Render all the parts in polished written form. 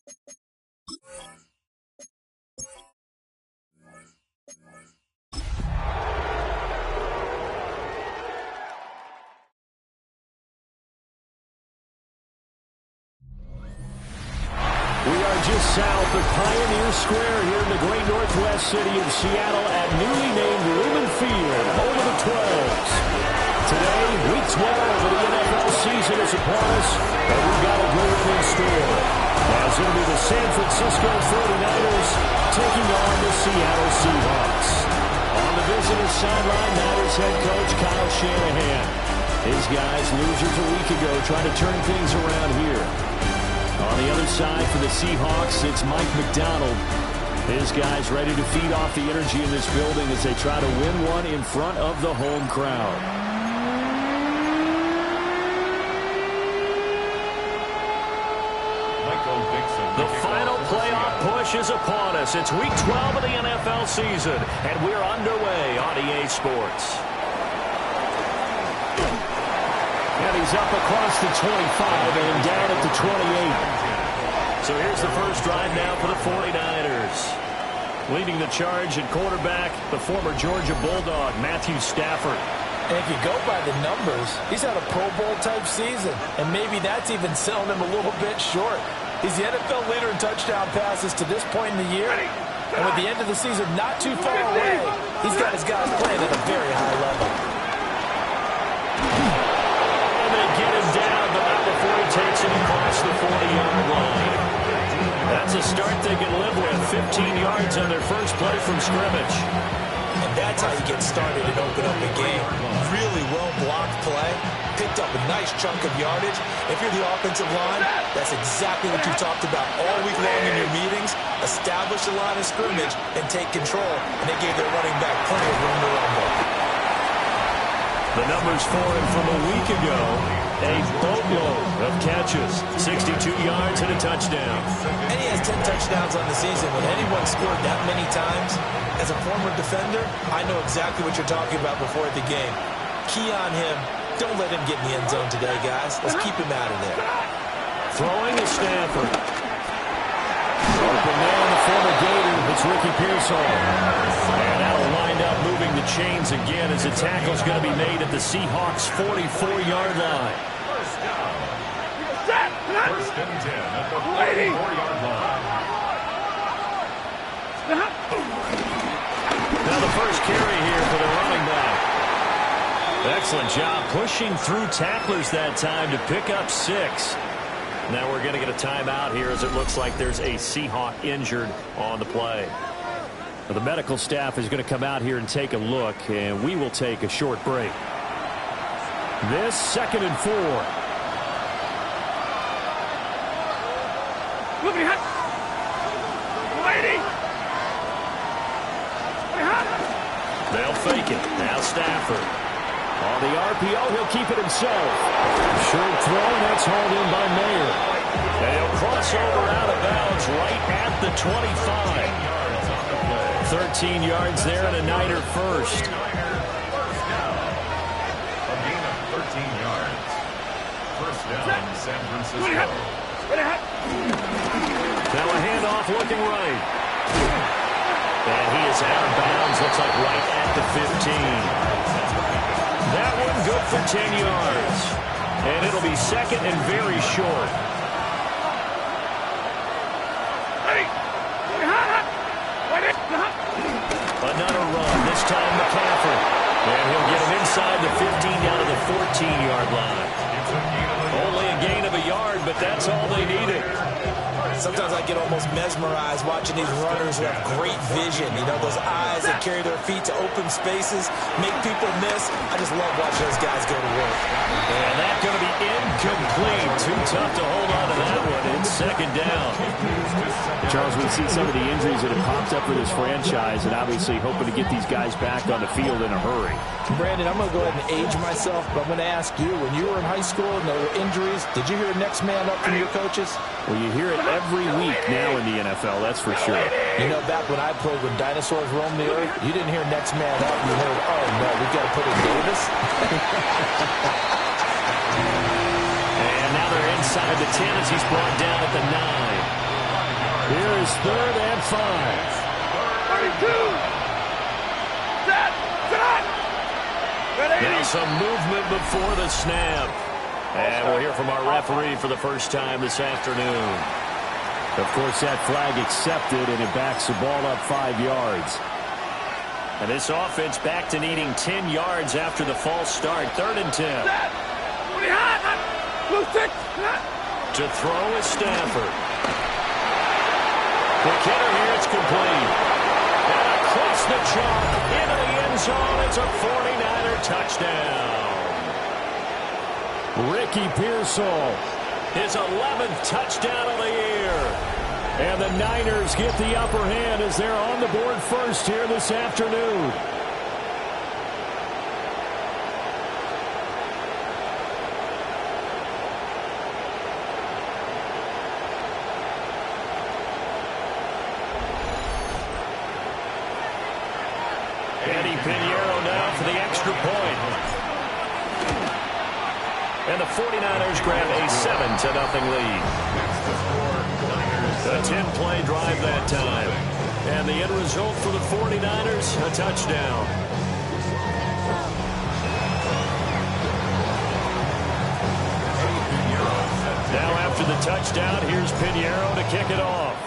We are just south of Pioneer Square here in the great northwest city of Seattle at newly named Lumen Field, home of the 12s. Today, week 12 of the NFL season is upon us, and we've got a great one in store. As it'll be the San Francisco 49ers taking on the Seattle Seahawks. On the visitor sideline, Niners head coach Kyle Shanahan. His guys losers a week ago trying to turn things around here. On the other side for the Seahawks, it's Mike McDonald. His guys ready to feed off the energy in this building as they try to win one in front of the home crowd. The final playoff push is upon us. It's week 12 of the NFL season, and we're underway on EA Sports. And he's up across the 25 and down at the 28. So here's the first drive now for the 49ers. Leading the charge at quarterback, the former Georgia Bulldog, Matthew Stafford. And if you go by the numbers, he's had a Pro Bowl-type season, and maybe that's even selling him a little bit short. He's the NFL leader in touchdown passes to this point in the year, and with the end of the season not too far away, he's got his guys playing at a very high level. Get him down, but not before he takes it across the 40-yard line. That's a start they can live with. 15 yards on their first play from scrimmage. And that's how you get started and open up a game. Really well-blocked play. Picked up a nice chunk of yardage. If you're the offensive line, that's exactly what you talked about all week long in your meetings. Establish the line of scrimmage and take control. And they gave their running back plenty of room to rumble. The numbers for him from a week ago, a boatload of catches, 62 yards and a touchdown. And he has 10 touchdowns on the season. When anyone scored that many times, as a former defender, I know exactly what you're talking about before the game. Key on him. Don't let him get in the end zone today, guys. Let's keep him out of there. Throwing to Stafford. Open man, the former Gator. It's Ricky Pearsall. And that'll wind up moving the chains again as the tackle's going to be made at the Seahawks' 44-yard line. First and 10 at the 44-yard line. Now the first carry here for the running back. Excellent job pushing through tacklers that time to pick up 6. Now we're going to get a timeout here as it looks like there's a Seahawk injured on the play. Well, the medical staff is going to come out here and take a look, and we will take a short break. This 2nd and 4. They'll fake it. Now Stafford. On the RPO, he'll keep it himself. Short throw, that's hauled in by Mayer. And he'll cross over out of bounds right at the 25. 13 yards there and a Niner first. A gain of 13 yards. First down, San Francisco. Now a handoff looking right. And he is out of bounds, looks like right at the 15. That one good for 10 yards. And it'll be second and very short. Another run, this time McCaffrey. And he'll get him inside the 15 down to the 14-yard line. Only a gain of a yard, but that's all they needed. Sometimes I get almost mesmerized watching these runners who have great vision. You know, those eyes that carry their feet to open spaces, make people miss. I just love watching those guys go to work. And that's going to be incomplete. Too tough to hold on to that one. It's second down. Charles, we see some of the injuries that have popped up for this franchise, and obviously hoping to get these guys back on the field in a hurry. Brandon, I'm going to go ahead and age myself, but I'm going to ask you, when you were in high school and there were injuries, did you hear next man up from your coaches? Well, you hear it every week now in the NFL, that's for sure. You know, back when I played when dinosaurs roamed the earth, you didn't hear next man up. You heard, oh, no, we got to put in Davis. And now they're inside the 10 as he's brought down at the 9. Here is 3rd and 5. 32. Now some movement before the snap. And we'll hear from our referee for the first time this afternoon. Of course, that flag accepted, and it backs the ball up 5 yards. And this offense back to needing 10 yards after the false start. 3rd and 10. To throw is Stafford. Quick hitter here, it's complete. And across the chalk, into the end zone, it's a 49er touchdown. Ricky Pearsall, his 11th touchdown of the year. And the Niners get the upper hand as they're on the board first here this afternoon. Eddie Pinheiro now for the extra point. And the 49ers grab a 7-0 lead. A 10-play drive that time. And the end result for the 49ers, a touchdown. Now after the touchdown, here's Pinheiro to kick it off.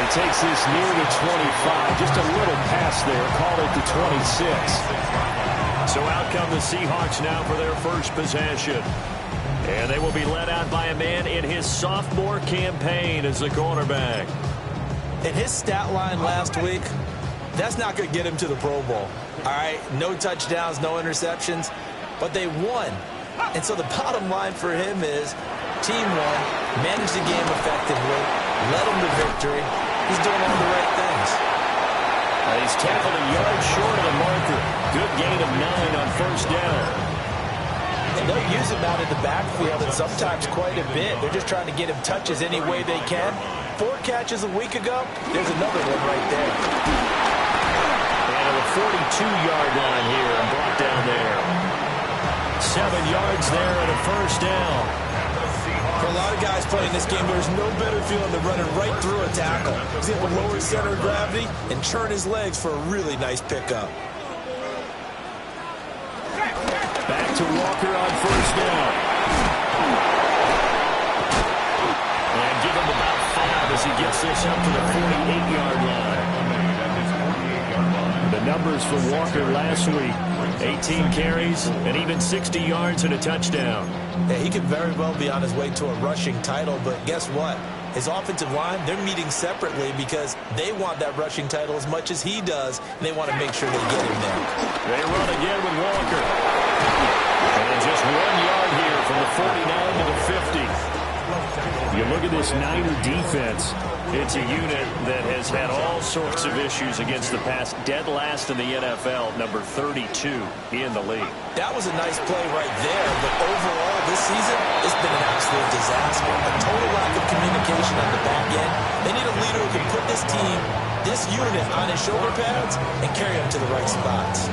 Takes this near the 25. Just a little pass there. Call it the 26. So out come the Seahawks now for their first possession. And they will be led out by a man in his sophomore campaign as the quarterback. In his stat line last week, that's not going to get him to the Pro Bowl. All right, no touchdowns, no interceptions, but they won. And so the bottom line for him is team won, managed the game effectively, led them to victory. He's doing all the right things. He's tackled a yard short of the marker. Good gain of 9 on first down. And they'll use him out in the backfield and sometimes quite a bit. They're just trying to get him touches any way they can. 4 catches a week ago. There's another one right there. And at the 42-yard line here and brought down there. 7 yards there and a first down. For a lot of guys playing this game, there's no better feeling than running right through a tackle. He's able to lower his center of gravity and turn his legs for a really nice pickup. Back to Walker on first down. And give him about 5 as he gets this up to the 48-yard line. The numbers for Walker last week, 18 carries and even 60 yards and a touchdown. Yeah, he could very well be on his way to a rushing title, but guess what? His offensive line, they're meeting separately because they want that rushing title as much as he does, and they want to make sure they get him there. They run again with Walker. And just 1 yard here from the 49 to the 50. You look at this Niner defense. It's a unit that has had all sorts of issues against the pass. Dead last in the NFL, number 32 in the league. That was a nice play right there, but overall this season, it's been an absolute disaster. A total lack of communication on the back end. They need a leader who can put this team, this unit, on his shoulder pads and carry them to the right spots.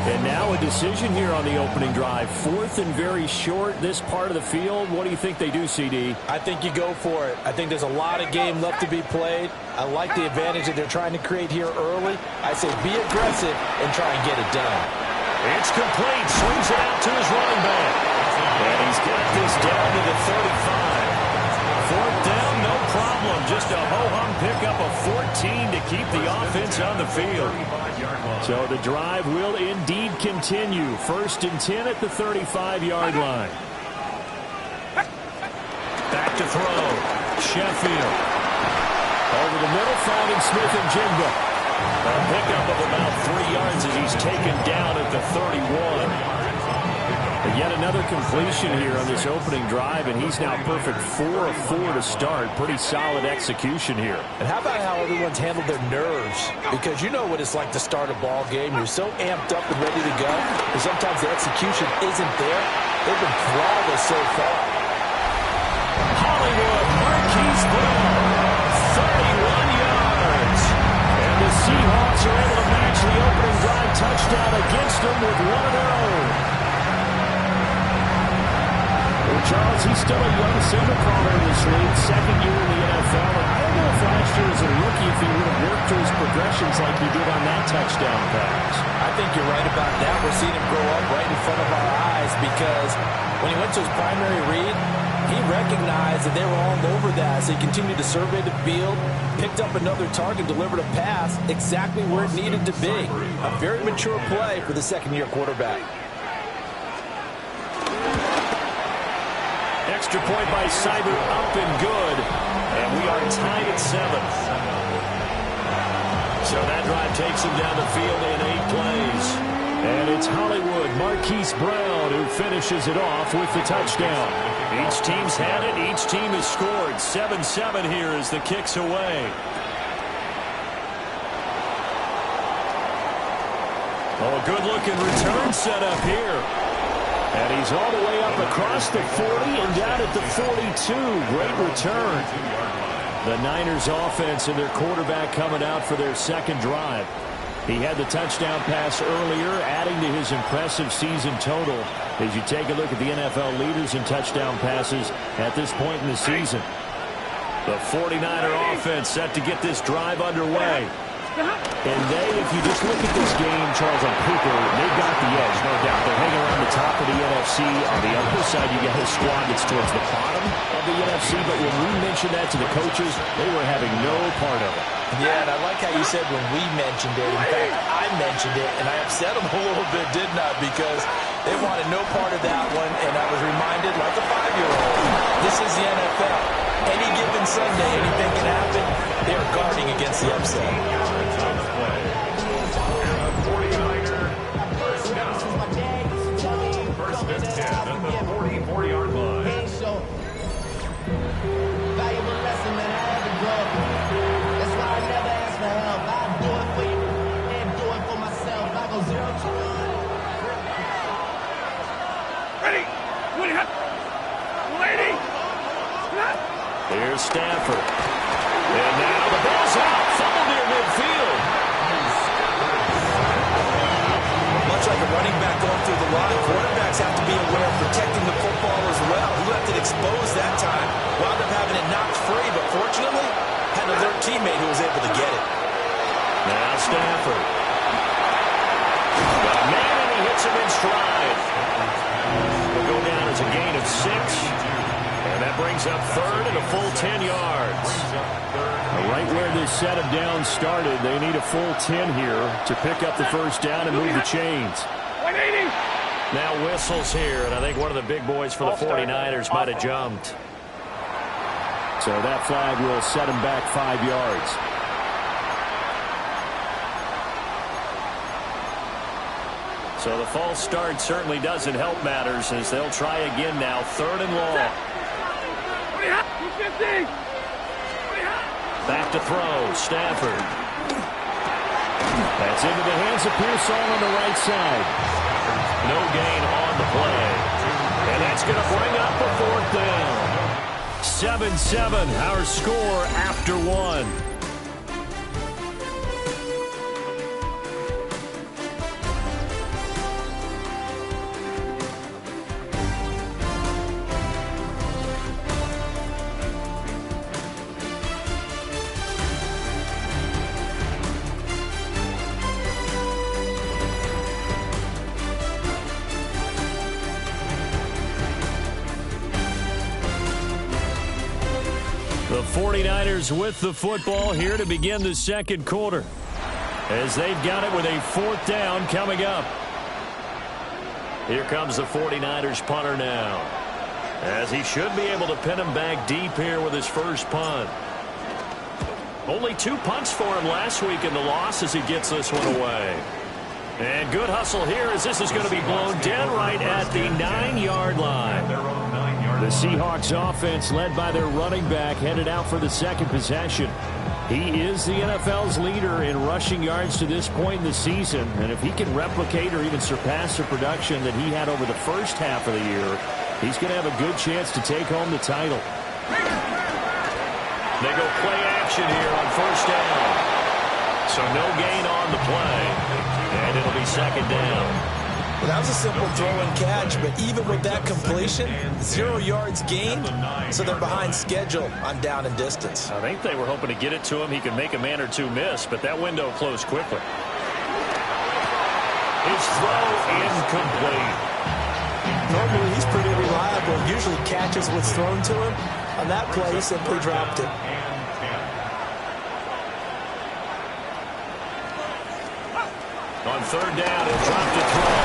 And now a decision here on the opening drive. 4th and very short, this part of the field. What do you think they do, CD? I think you go for it. I think there's a lot of game left to be played. I like the advantage that they're trying to create here early. I say be aggressive and try and get it done. It's complete. Swings it out to his running back. And he's got this down to the 35. 4th down, no problem. Just a ho-hum pickup of 14 to keep the offense on the field. So the drive will indeed continue. 1st and 10 at the 35-yard line. Back to throw. Sheffield. Over the middle, finding Smith and Jigba. A pickup of about 3 yards as he's taken down at the 31. But yet another completion here on this opening drive, and he's now perfect 4 of 4 to start. Pretty solid execution here. And how about how everyone's handled their nerves? Because you know what it's like to start a ball game. You're so amped up and ready to go, and sometimes the execution isn't there. They've been flawless so far. Hollywood, Marquise Brown, 31 yards. And the Seahawks are able to match the opening drive touchdown against them with one of their own. Charles, he's still a young signal caller in this league, second year in the NFL. And I don't know if last year as a rookie if he would have worked through his progressions like he did on that touchdown pass. I think you're right about that. We're seeing him grow up right in front of our eyes because when he went to his primary read, he recognized that they were all over that. So he continued to survey the field, picked up another target, delivered a pass exactly where it needed to be. A very mature play for the second-year quarterback. Extra point by Cyber, up and good. And we are tied at 7. So that drive takes him down the field in 8 plays. And it's Hollywood Marquise Brown who finishes it off with the touchdown. Each team's had it. Each team has scored. 7-7 here as the kick's away. Oh, a good-looking return set up here. And he's all the way up across the 40 and down at the 42. Great return. The Niners offense and their quarterback coming out for their second drive. He had the touchdown pass earlier, adding to his impressive season total as you take a look at the NFL leaders in touchdown passes at this point in the season. The 49er offense set to get this drive underway. And they, if you just look at this game, Charles, on paper, they've got the edge, no doubt. They're hanging around the top of the NFC. On the other side, you got a squad that's towards the bottom of the NFC. But when we mentioned that to the coaches, they were having no part of it. Yeah, and I like how you said when we mentioned it. In fact, I mentioned it, and I upset them a little bit, didn't I? Because they wanted no part of that one, and I was reminded like a 5-year-old. This is the NFL. Any given Sunday, anything can happen. They are guarding against the upset. First and 10 at the 44-yard line. Valuable lesson that I had to grow. That's why I never ask for help. I do it for you and do it for myself. I go 0 to 1. Ready? Lady! Here's Stafford. And now the ball's out. Fumble near midfield. Much like a running back going through the line, quarterbacks have to be aware of protecting the football as well. He left it exposed that time, wound up having it knocked free, but fortunately, had an alert teammate who was able to get it. Now Stafford. Got a man, and he hits him in stride. Will go down as a gain of 6. And that brings up third and a full 10 yards. Right where this set of downs started, they need a full 10 here to pick up the first down and move the chains. 180! Now whistles here, and I think one of the big boys for the 49ers might have jumped. So that flag will set him back 5 yards. So the false start certainly doesn't help matters as they'll try again now, third and long. Back to throw, Stafford. That's into the hands of Pearsall on the right side. No gain on the play. And that's going to bring up a 4th down. 7-7, our score after 1. The 49ers with the football here to begin the second quarter as they've got it with a 4th down coming up. Here comes the 49ers punter now as he should be able to pin him back deep here with his first punt. Only 2 punts for him last week in the loss as he gets this one away. And good hustle here as this is going to be blown dead right at the 9-yard line. The Seahawks offense led by their running back headed out for the second possession. He is the NFL's leader in rushing yards to this point in the season. And if he can replicate or even surpass the production that he had over the first half of the year, he's going to have a good chance to take home the title. They go play action here on first down. So no gain on the play. And it'll be second down. Well, that was a simple throw and catch, but even with that completion, 0 yards gained, so they're behind schedule on down and distance. I think they were hoping to get it to him. He could make a man or two miss, but that window closed quickly. His throw incomplete. Normally, he's pretty reliable. Usually catches what's thrown to him. On that play, he simply dropped it. On third down, he'll drop the throw.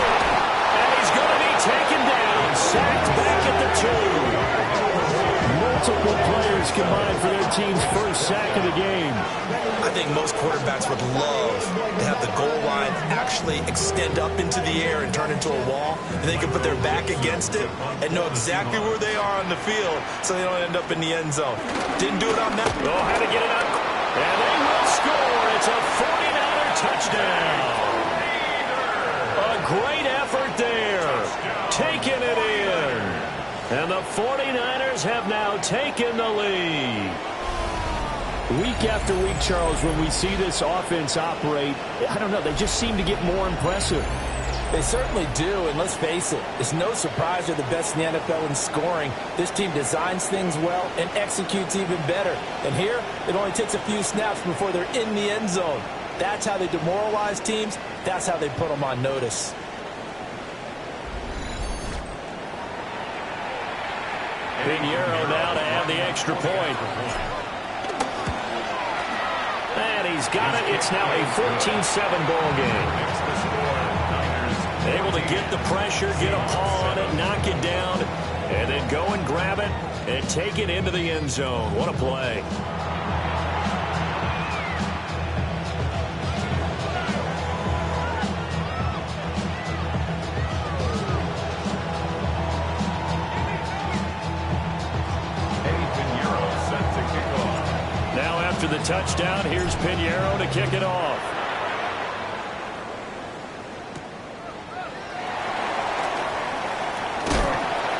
And he's going to be taken down. Sacked back at the 2. Multiple players combined for their team's first sack of the game. I think most quarterbacks would love to have the goal line actually extend up into the air and turn into a wall. And they can put their back against it and know exactly where they are on the field so they don't end up in the end zone. Didn't do it on that. Oh, how to get it out. And they will score. It's a 49er touchdown. A great effort there. Taking it in. And the 49ers have now taken the lead. Week after week, Charles, when we see this offense operate, I don't know, they just seem to get more impressive. They certainly do, and let's face it, it's no surprise they're the best in the NFL in scoring. This team designs things well and executes even better. And here, it only takes a few snaps before they're in the end zone. That's how they demoralize teams. That's how they put them on notice. Pinheiro now to have the extra point. And he's got it. It's now a 14-7 ball game. Able to get the pressure, get a paw on it, knock it down, and then go and grab it and take it into the end zone. What a play. After the touchdown, here's Pinheiro to kick it off.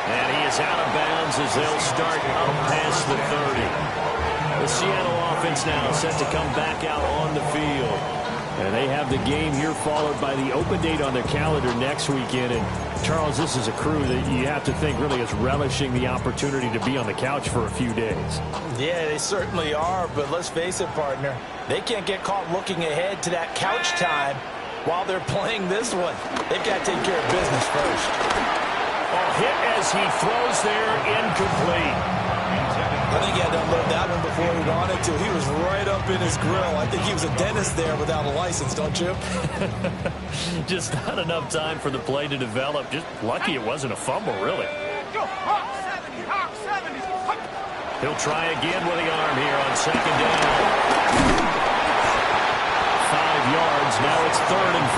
And he is out of bounds as they'll start up past the 30. The Seattle offense now set to come back out on the field. And they have the game here followed by the open date on their calendar next weekend. And Charles, this is a crew that you have to think really is relishing the opportunity to be on the couch for a few days. Yeah, they certainly are, but let's face it, partner. They can't get caught looking ahead to that couch time while they're playing this one. They've got to take care of business first. A hit as he throws there, incomplete. I think he had to unload that one before he wanted to. He was right up in his grill. I think he was a dentist there without a license, don't you? Just not enough time for the play to develop. Just lucky it wasn't a fumble, really. He'll try again with the arm here on second down. 5 yards. Now it's 3rd and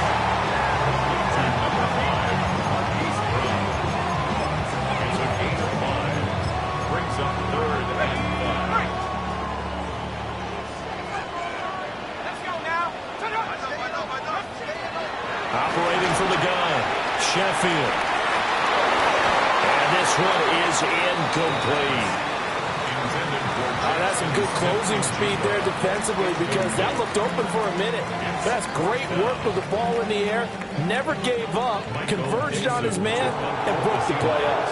5. Operating from the gun, Sheffield. And this one is incomplete. That's some good closing speed there defensively because that looked open for a minute. That's great work with the ball in the air. Never gave up, converged on his man, and broke the play up.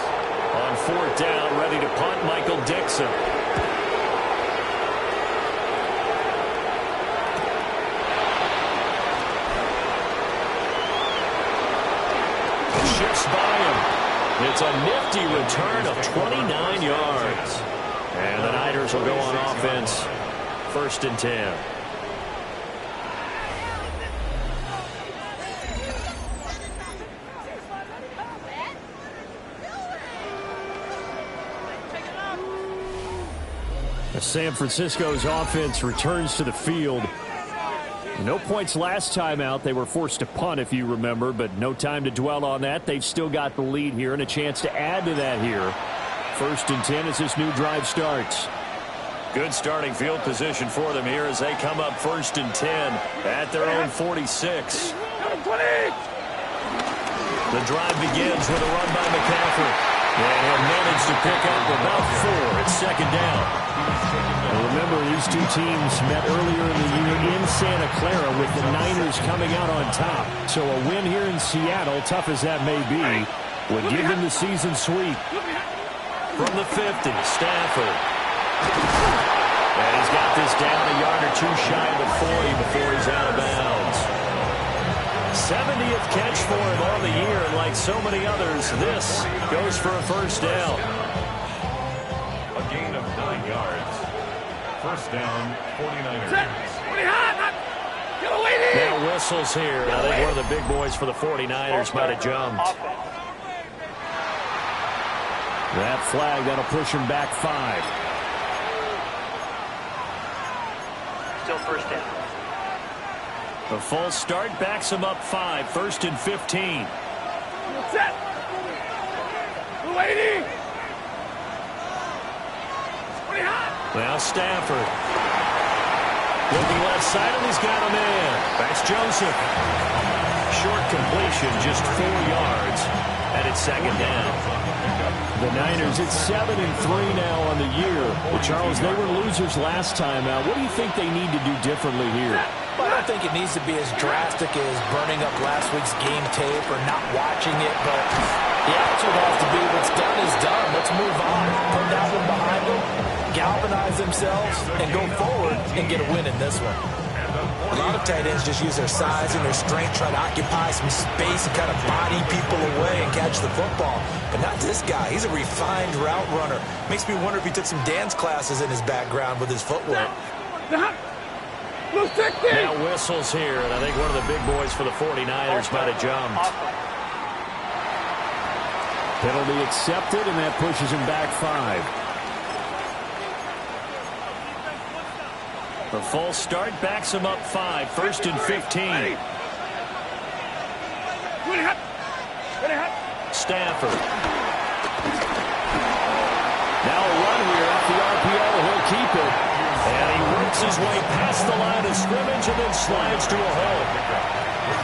On 4th down, ready to punt, Michael Dixon. Shifts by him. It's a nifty return of 29 yards. And the Niners will go on offense. 1st and 10. San Francisco's offense returns to the field. No points last time out. They were forced to punt, if you remember, but no time to dwell on that. They've still got the lead here and a chance to add to that here. 1st and 10 as this new drive starts. Good starting field position for them here as they come up 1st and 10 at their own 46. The drive begins with a run by McCaffrey. And he'll manage to pick up about 4 at second down. Now remember, these two teams met earlier in the year in Santa Clara with the Niners coming out on top. So a win here in Seattle, tough as that may be, would give them the season sweep. From the 50, Stafford. And he's got this down a yard or two shy of the 40 before he's out of bounds. 70th catch for him on the year, and like so many others, this goes for a first down. A gain of 9 yards. First down, 49ers. Now whistles here. I think one of the big boys for the 49ers might have jumped. That flag, that'll push him back 5. Still first down. The full start backs him up 5. First and 15. Set. Waiting. Now Stafford. Looking left side, and he's got a man. That's Joseph. Short completion, just 4 yards, and it's second down. The Niners, it's 7-3 now on the year. But Charles, they were losers last time out. What do you think they need to do differently here? Well, I don't think it needs to be as drastic as burning up last week's game tape or not watching it, but the attitude has to be what's done is done. Let's move on. Put that one behind them, galvanize themselves, and go forward and get a win in this one. A lot of tight ends just use their size and their strength, try to occupy some space and kind of body people away and catch the football. But not this guy. He's a refined route runner. Makes me wonder if he took some dance classes in his background with his footwork. Now whistles here, and I think one of the big boys for the 49ers might have jumped. Penalty accepted, and that pushes him back 5. The full start backs him up 5. First and 15. Stafford. Now a run here off the RPO. He'll keep it. And he works his way past the line of scrimmage and then slides to a hole.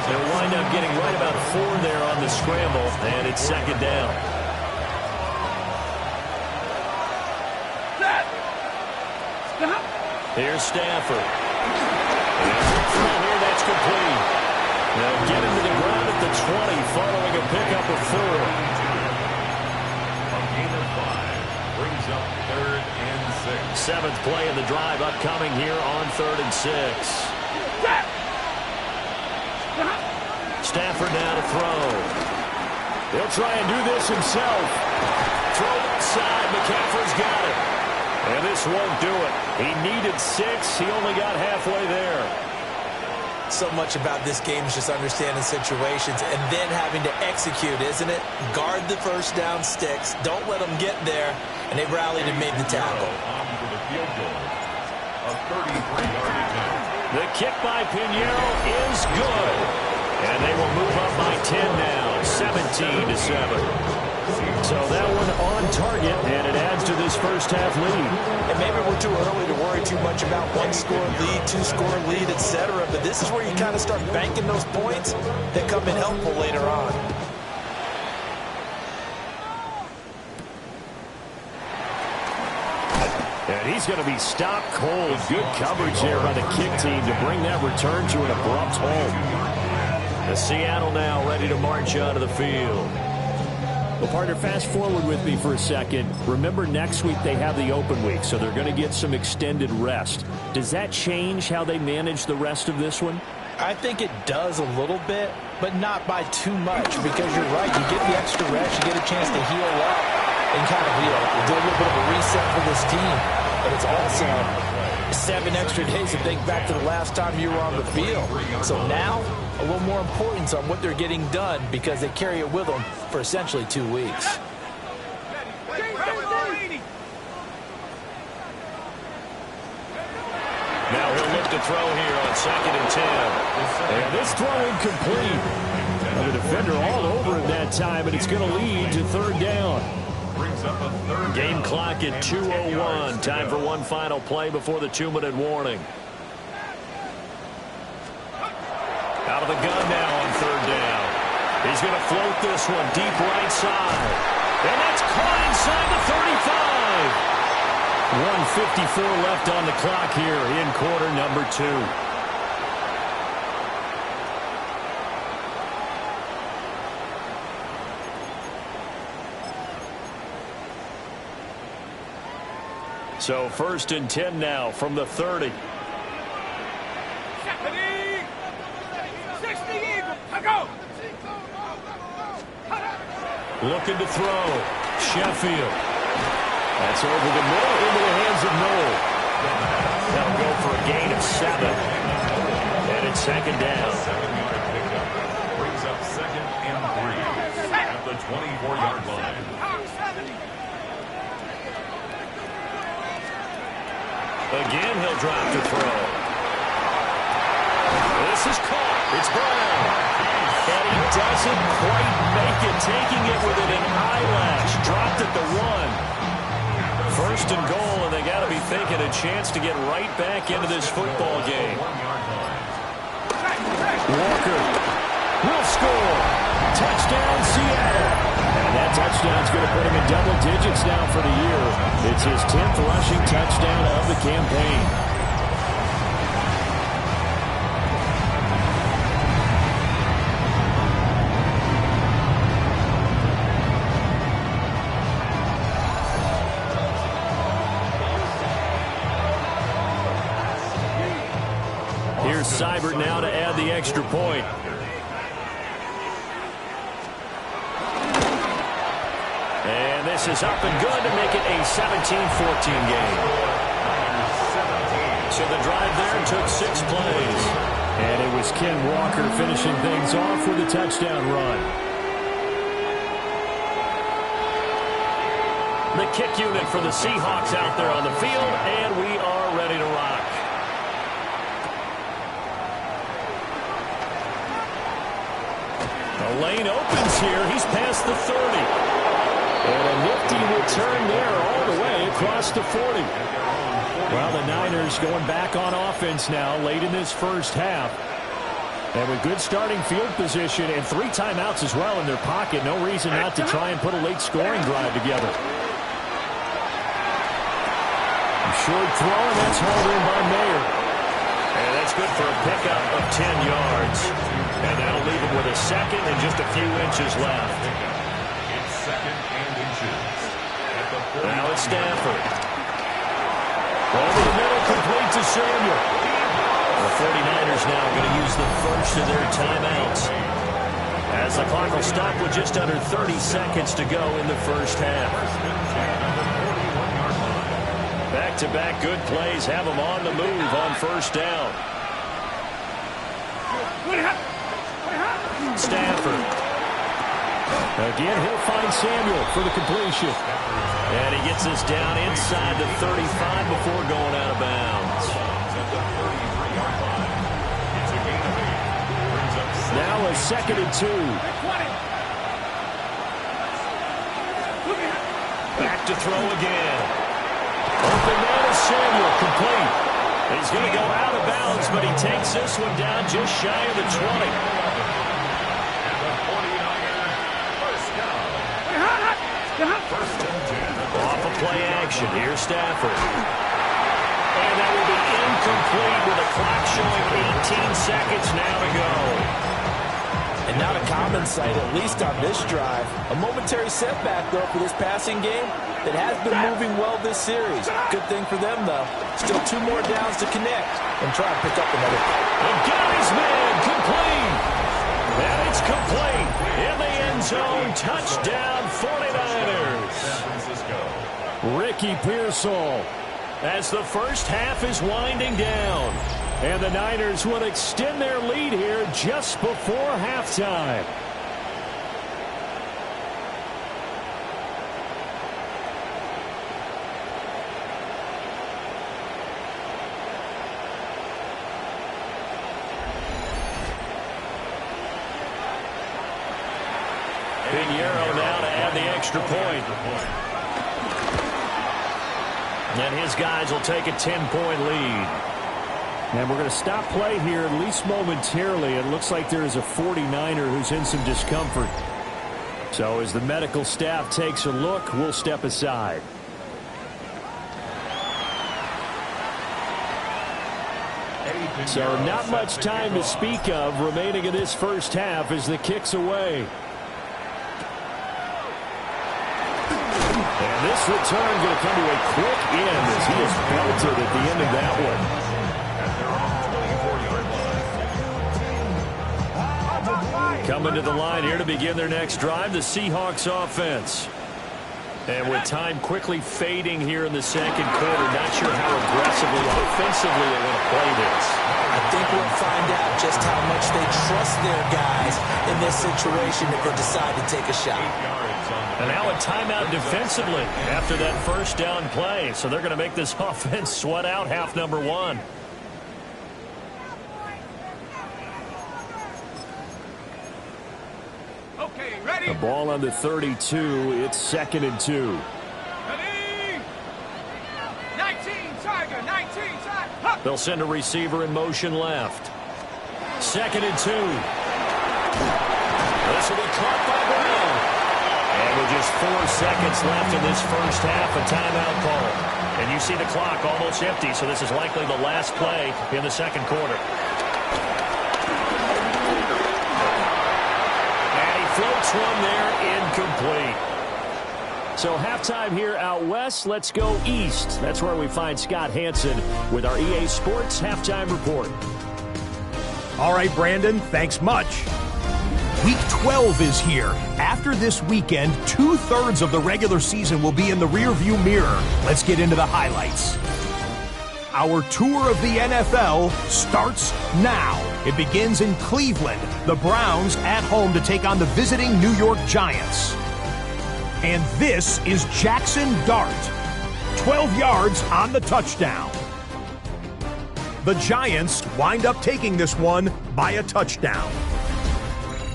They'll wind up getting right about 4 there on the scramble, and it's second down. Here's Stafford. And through here, that's complete. They'll get him to the ground at the 20 following a pickup of 4. A gain of 5 brings up 3rd and 6. 7th play of the drive upcoming here on 3rd and 6. Stafford now to throw. He'll try and do this himself. Throw inside. McCaffrey's got it. And this won't do it. He needed 6. He only got halfway there. So much about this game is just understanding situations and then having to execute, isn't it? Guard the first down sticks. Don't let them get there. And they rallied and made the tackle. On for the field goal. A 33-yard attempt. The kick by Pinheiro is good. And they will move up by 10 now, 17-7. So that one on target, and it adds to this first half lead. And maybe we're too early to worry too much about 1-score lead, 2-score lead, etc. But this is where you kind of start banking those points that come in helpful later on. And he's going to be stopped cold. Good coverage there by the kick team to bring that return to an abrupt halt. The Seattle now ready to march out of the field. Well, partner, fast forward with me for a second. Remember, next week they have the open week, so they're going to get some extended rest. Does that change how they manage the rest of this one? I think it does a little bit, but not by too much, because you're right. You get the extra rest, you get a chance to heal up and kind of, do a little bit of a reset for this team. But it's also 7 extra days to think back to the last time you were on the field. So now, a little more importance on what they're getting done because they carry it with them for essentially 2 weeks. Now he'll look to throw here on 2nd and 10. And this throw incomplete. The defender all over him that time, and it's going to lead to 3rd down. Game clock at 2:01. Time for one final play before the 2-minute warning. Out of the gun now on 3rd down. He's going to float this one deep right side. And that's caught inside the 35. 1:54 left on the clock here in quarter number 2. So 1st and 10 now from the 30. Looking to throw. Sheffield. That's over the middle into the hands of Noel. That'll go for a gain of 7. And it's 2nd down. 7-yard pickup. Brings up 2nd and 3 at the 24-yard line. Again, he'll drop to throw. This is caught. It's Brown. And he doesn't quite make it, taking it within an eyelash. Dropped at the 1. 1st and goal, and they got to be thinking a chance to get right back into this football game. Walker will score. Touchdown, Seattle. And that touchdown's going to put him in double digits now for the year. It's his 10th rushing touchdown of the campaign. Here's Seibert now to add the extra point. And this is up and good to make it a 17-14 game. So the drive there took 6 plays. And it was Ken Walker finishing things off with a touchdown run. The kick unit for the Seahawks out there on the field, and we are ready to rock. The lane opens here. He's past the 30. And a nifty return there all the way across the 40. Well, the Niners going back on offense now late in this first half. And with good starting field position and 3 timeouts as well in their pocket, no reason not to try and put a late scoring drive together. Short throw, and that's hauled in by Mayer. And that's good for a pickup of 10 yards. And that'll leave him with a 2nd and just a few inches left. It's 2nd and inches. Now it's Stafford. Over the middle, complete to Samuel. The 49ers now going to use the first of their timeouts, as the clock will stop with just under 30 seconds to go in the first half. Back-to-back good plays have them on the move on 1st down. Stafford. Again, he'll find Samuel for the completion. And he gets this down inside the 35 before going out of bounds. Now a 2nd and 2. Back to throw again. Open man is Samuel, complete. He's going to go out of bounds, but he takes this one down just shy of the 20. First and 10. Off of play action, here's Stafford. And that will be incomplete with the clock showing 18 seconds now to go. And not a common sight, at least on this drive. A momentary setback, though, for this passing game that has been moving well this series. Good thing for them, though. Still 2 more downs to connect and try and pick up another. And got his man, complete. And it's complete. In the end zone, touchdown 49ers. Ricky Pearsall, as the first half is winding down. And the Niners will extend their lead here just before halftime. Pinheiro now to add the extra point. And his guys will take a 10-point lead. And we're going to stop play here, at least momentarily. It looks like there is a 49er who's in some discomfort. So as the medical staff takes a look, we'll step aside. So not much time to speak of remaining in this first half as the kick's away. And this return going to come to a quick end as he is belted at the end of that one. Coming to the line here to begin their next drive, the Seahawks offense. And with time quickly fading here in the second quarter, not sure how aggressively, offensively they want to play this. I think we'll find out just how much they trust their guys in this situation if they decide to take a shot. And now a timeout defensively after that first down play. So they're going to make this offense sweat out half number one. Okay, ready? The ball on the 32. It's 2nd and 2. Ready? 19, Tiger, 19, Tiger. They'll send a receiver in motion left. 2nd and 2. This will be caught by Brown. And with just 4 seconds left in this first half, a timeout call. And you see the clock almost empty, so this is likely the last play in the second quarter. Floats one there, incomplete. So halftime here out west. Let's go east. That's where we find Scott Hansen with our EA Sports Halftime Report. All right, Brandon, thanks much. Week 12 is here. After this weekend, 2/3 of the regular season will be in the rearview mirror. Let's get into the highlights. Our tour of the NFL starts now. It begins in Cleveland. The Browns at home to take on the visiting New York Giants. And this is Jackson Dart. 12 yards on the touchdown. The Giants wind up taking this one by a touchdown.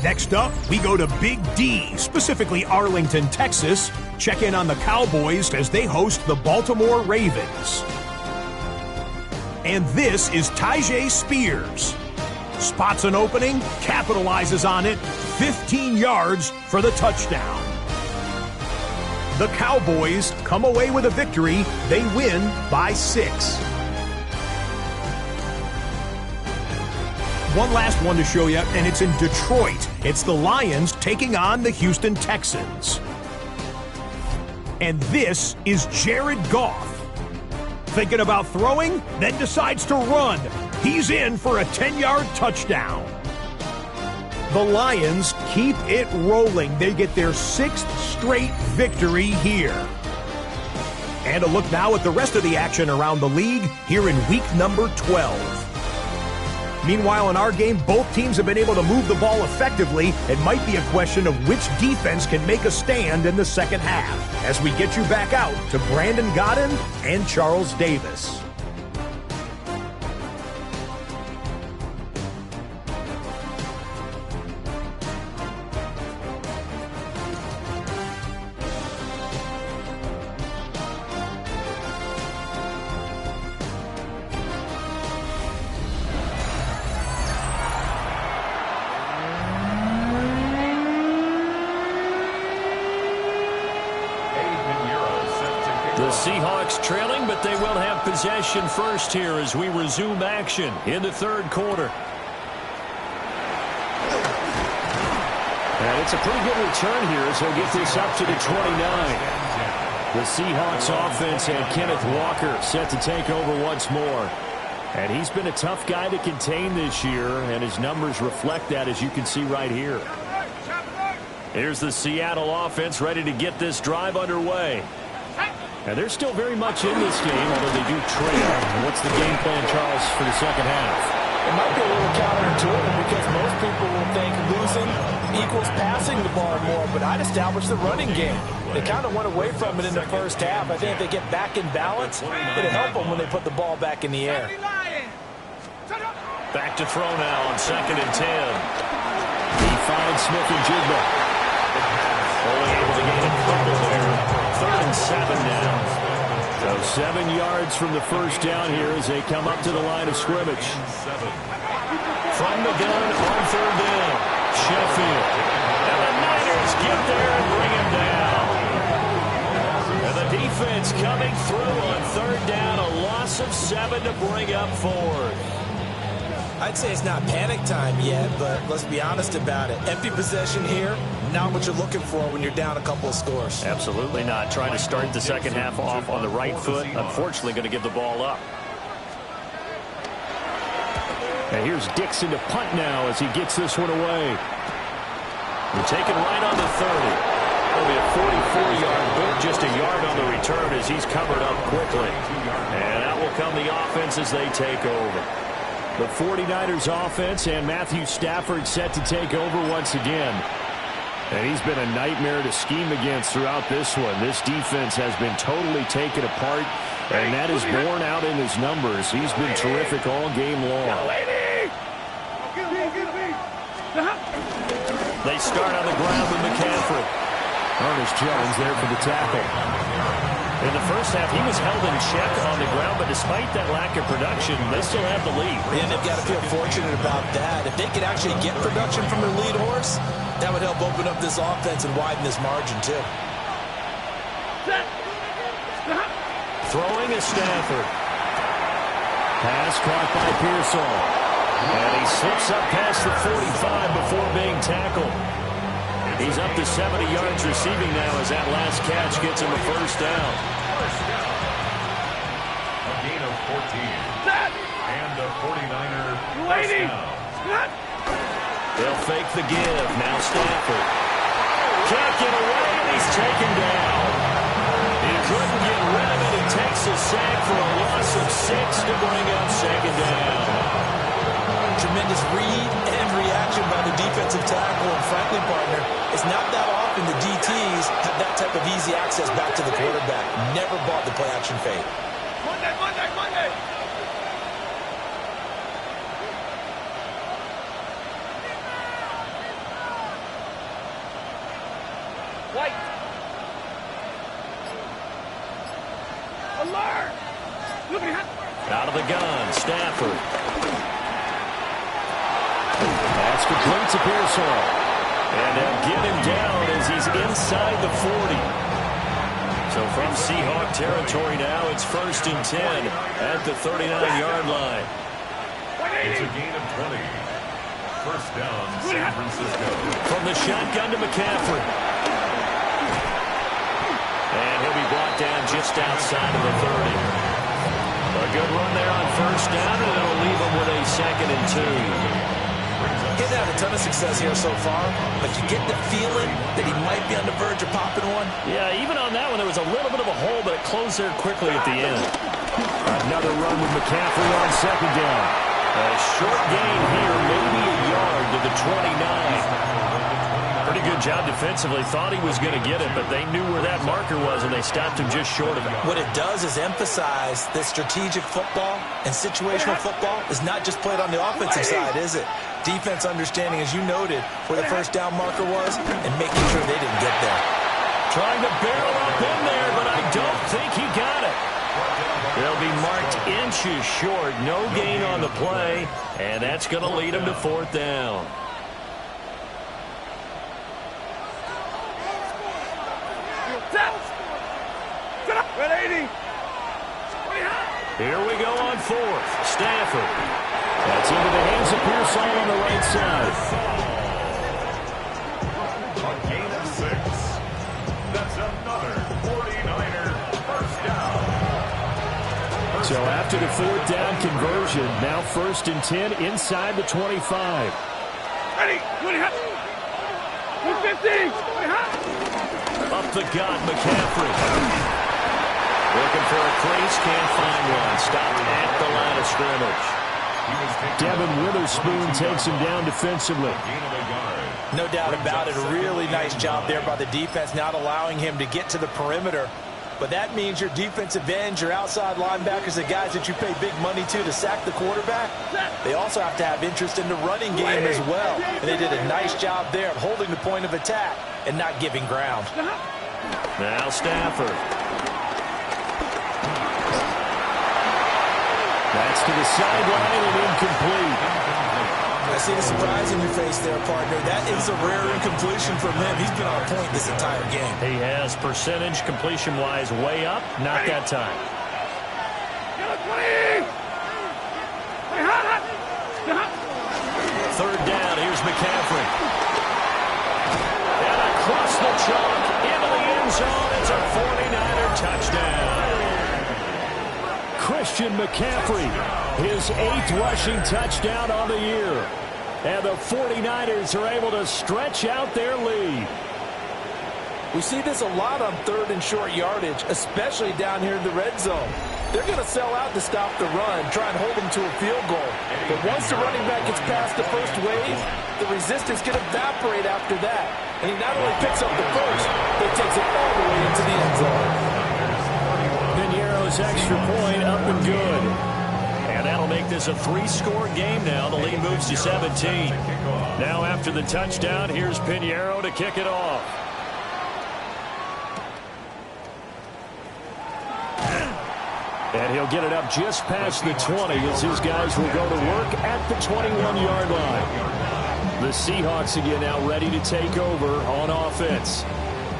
Next up, we go to Big D, specifically Arlington, Texas. Check in on the Cowboys as they host the Baltimore Ravens. And this is Tyjae Spears. Spots an opening, capitalizes on it, 15 yards for the touchdown. The Cowboys come away with a victory. They win by 6. One last one to show you, and it's in Detroit. It's the Lions taking on the Houston Texans. And this is Jared Goff. Thinking about throwing, then decides to run. He's in for a 10-yard touchdown. The Lions keep it rolling. They get their 6th straight victory here. And a look now at the rest of the action around the league here in week number 12. Meanwhile, in our game, both teams have been able to move the ball effectively. It might be a question of which defense can make a stand in the second half. As we get you back out to Brandon Godden and Charles Davis. Seahawks trailing, but they will have possession first here as we resume action in the third quarter. And it's a pretty good return here as he'll get this up to the 29. The Seahawks offense and Kenneth Walker set to take over once more. And he's been a tough guy to contain this year, and his numbers reflect that, as you can see right here. Here's the Seattle offense ready to get this drive underway. And they're still very much in this game, although they do trail. What's the game plan, Charles, for the second half? It might be a little counterintuitive because most people will think losing equals passing the ball more, but I'd establish the running game. They kind of went away from it in the first half. I think if they get back in balance, it'll help them when they put the ball back in the air. Back to throw now on 2nd and 10. He finds Smith-Njigba. Only able to gain a couple there. 3rd and 7 now. So 7 yards from the first down here as they come up to the line of scrimmage. From the gun on 3rd down. Sheffield. And the Niners defenders get there and bring him down. And the defense coming through on third down, a loss of 7 to bring up fourth. I'd say it's not panic time yet, but let's be honest about it. Empty possession here, not what you're looking for when you're down a couple of scores. Absolutely not. Trying to start the second half off on the right foot. Unfortunately, going to give the ball up. And here's Dixon to punt now as he gets this one away. We're taking right on the 30. It'll be a 44-yard boot, just a yard on the return as he's covered up quickly. And out will come the offense as they take over. The 49ers offense and Matthew Stafford set to take over once again. And he's been a nightmare to scheme against throughout this one. This defense has been totally taken apart, and that is borne out in his numbers. He's been terrific all game long. They start on the ground with McCaffrey. Ernest Jones there for the tackle. In the first half, he was held in check on the ground, but despite that lack of production, they still have the lead. And they've got to feel fortunate about that. If they could actually get production from their lead horse, that would help open up this offense and widen this margin, too. Throwing is Stafford. Pass caught by Pearsall. And he slips up past the 45 before being tackled. He's up to 70 yards receiving now as that last catch gets him a first down. A gain of 14. And a 49er first down. They'll fake the give. Now Stafford. Can't get away, and he's taken down. He couldn't get rid of it. He takes a sack for a loss of 6 to bring up second down. Tremendous read and reaction by the defensive tackle. And frankly, partner, it's not that often the DTs have that type of easy access back to the quarterback. Never bought the play-action fake. Monday, Monday, Monday. White. Alert! Look at him. Out of the gun, Stafford. That's complete to Pearsall. And they'll get him down as he's inside the 40. So from Seahawk territory now, it's 1st and 10 at the 39-yard line. It's a gain of 20. First down, San Francisco. From the shotgun to McCaffrey. And he'll be brought down just outside of the 30. A good run there on first down, and it'll leave him with a 2nd and 2. He's had a ton of success here so far, but you get the feeling that he might be on the verge of popping one. Yeah, even on that one, there was a little bit of a hole, but it closed there quickly at the end. Another run with McCaffrey on second down. A short gain here, maybe a yard to the 29. Pretty good job defensively. Thought he was going to get it, but they knew where that marker was, and they stopped him just short of it. What it does is emphasize that strategic football and situational football is not just played on the offensive side, is it? Defense understanding, as you noted, where the first down marker was and making sure they didn't get there. Trying to barrel up in there, but I don't think he got it. They'll be marked inches short. No gain on the play, and that's going to lead him to 4th down. Here we go on 4th. Stafford. That's into the hands of Pearsall on the right side. A gain of 6. That's another 49er first down. So after the 4th down conversion, now 1st and 10 inside the 25. Ready. 150. Up the gut, McCaffrey. Looking for a crease, can't find one. Stopped at the line of scrimmage. Devin Witherspoon takes him down defensively. No doubt about it. A really nice job there by the defense, not allowing him to get to the perimeter. But that means your defensive ends, your outside linebackers, the guys that you pay big money to sack the quarterback, they also have to have interest in the running game as well. And they did a nice job there of holding the point of attack and not giving ground. Now Stafford. That's to the sideline and incomplete. I see the surprise in your face there, partner. That is a rare incompletion from him. He's been on point this entire game. He has percentage completion-wise way up. Not that time. Third down. Here's McCaffrey. And across the chalk into the end zone. It's a 49er touchdown. Christian McCaffrey, his 8th rushing touchdown on the year. And the 49ers are able to stretch out their lead. We see this a lot on 3rd and short yardage, especially down here in the red zone. They're going to sell out to stop the run, try and hold them to a field goal. But once the running back gets past the first wave, the resistance can evaporate after that. And he not only picks up the first, but takes it all the way into the end zone. Extra point up and good. And that'll make this a 3-score game now. The lead moves to 17. Now after the touchdown, here's Pinheiro to kick it off. And he'll get it up just past the 20 as his guys will go to work at the 21-yard line. The Seahawks again now ready to take over on offense.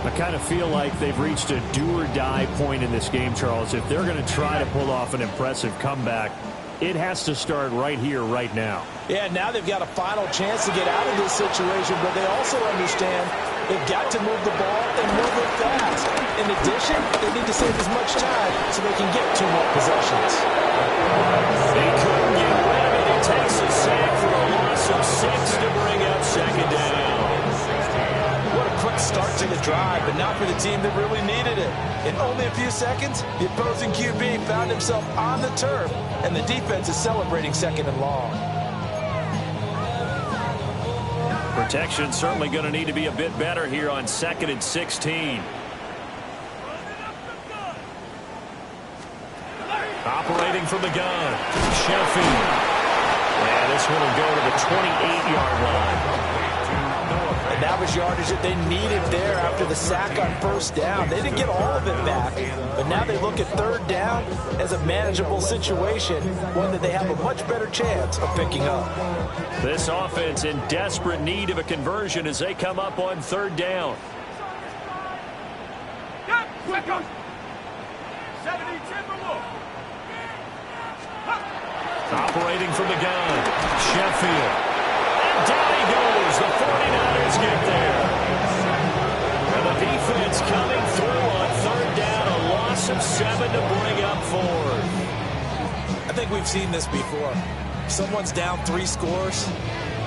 I kind of feel like they've reached a do-or-die point in this game, Charles. If they're going to try to pull off an impressive comeback, it has to start right here, right now. Yeah, now they've got a final chance to get out of this situation, but they also understand they've got to move the ball and move it fast. In addition, they need to save as much time so they can get 2 more possessions. They couldn't get rid of it. It takes a sack for a loss of 6 to bring up 2nd down. Quick start to the drive, but not for the team that really needed it. In only a few seconds, the opposing QB found himself on the turf, and the defense is celebrating 2nd and long. Protection certainly going to need to be a bit better here on 2nd and 16. Operating from the gun, Sheffield. And this one will go to the 28-yard line. And that was yardage that they needed there after the sack on 1st down. They didn't get all of it back, but now they look at 3rd down as a manageable situation, one that they have a much better chance of picking up. This offense in desperate need of a conversion as they come up on 3rd down. Operating from the gun, Sheffield. And down he goes. The 49ers get there. And the defense coming through on 3rd down. A loss of 7 to bring up 4th. I think we've seen this before. Someone's down 3 scores.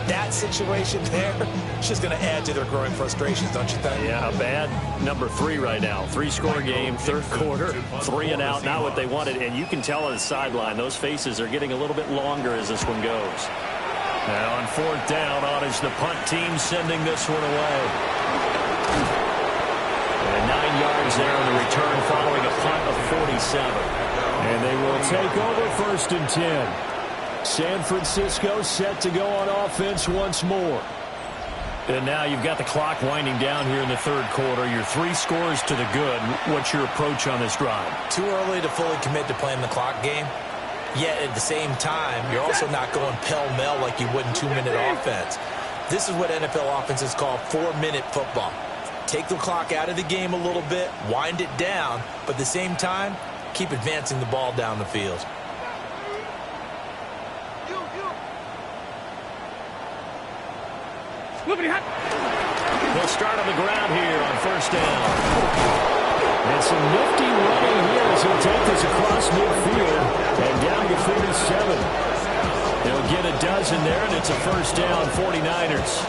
That situation there, it's just going to add to their growing frustrations, don't you think? Yeah, a bad number 3 right now. 3-score game, 3rd quarter, 3 and out, not what they wanted. And you can tell on the sideline, those faces are getting a little bit longer as this one goes. Now on 4th down, on is the punt team sending this one away. And 9 yards there on the return following a punt of 47. And they will take over 1st and 10. San Francisco set to go on offense once more. And now you've got the clock winding down here in the 3rd quarter. Your 3 scores to the good. What's your approach on this drive? Too early to fully commit to playing the clock game. Yet at the same time, you're also not going pell-mell like you would in 2-minute offense. This is what NFL offenses call 4-minute football. Take the clock out of the game a little bit, wind it down, but at the same time, keep advancing the ball down the field. They'll start on the ground here on 1st down. And some nifty running here as he'll take this across midfield and down to 47. They'll get a dozen there, and it's a 1st down, 49ers.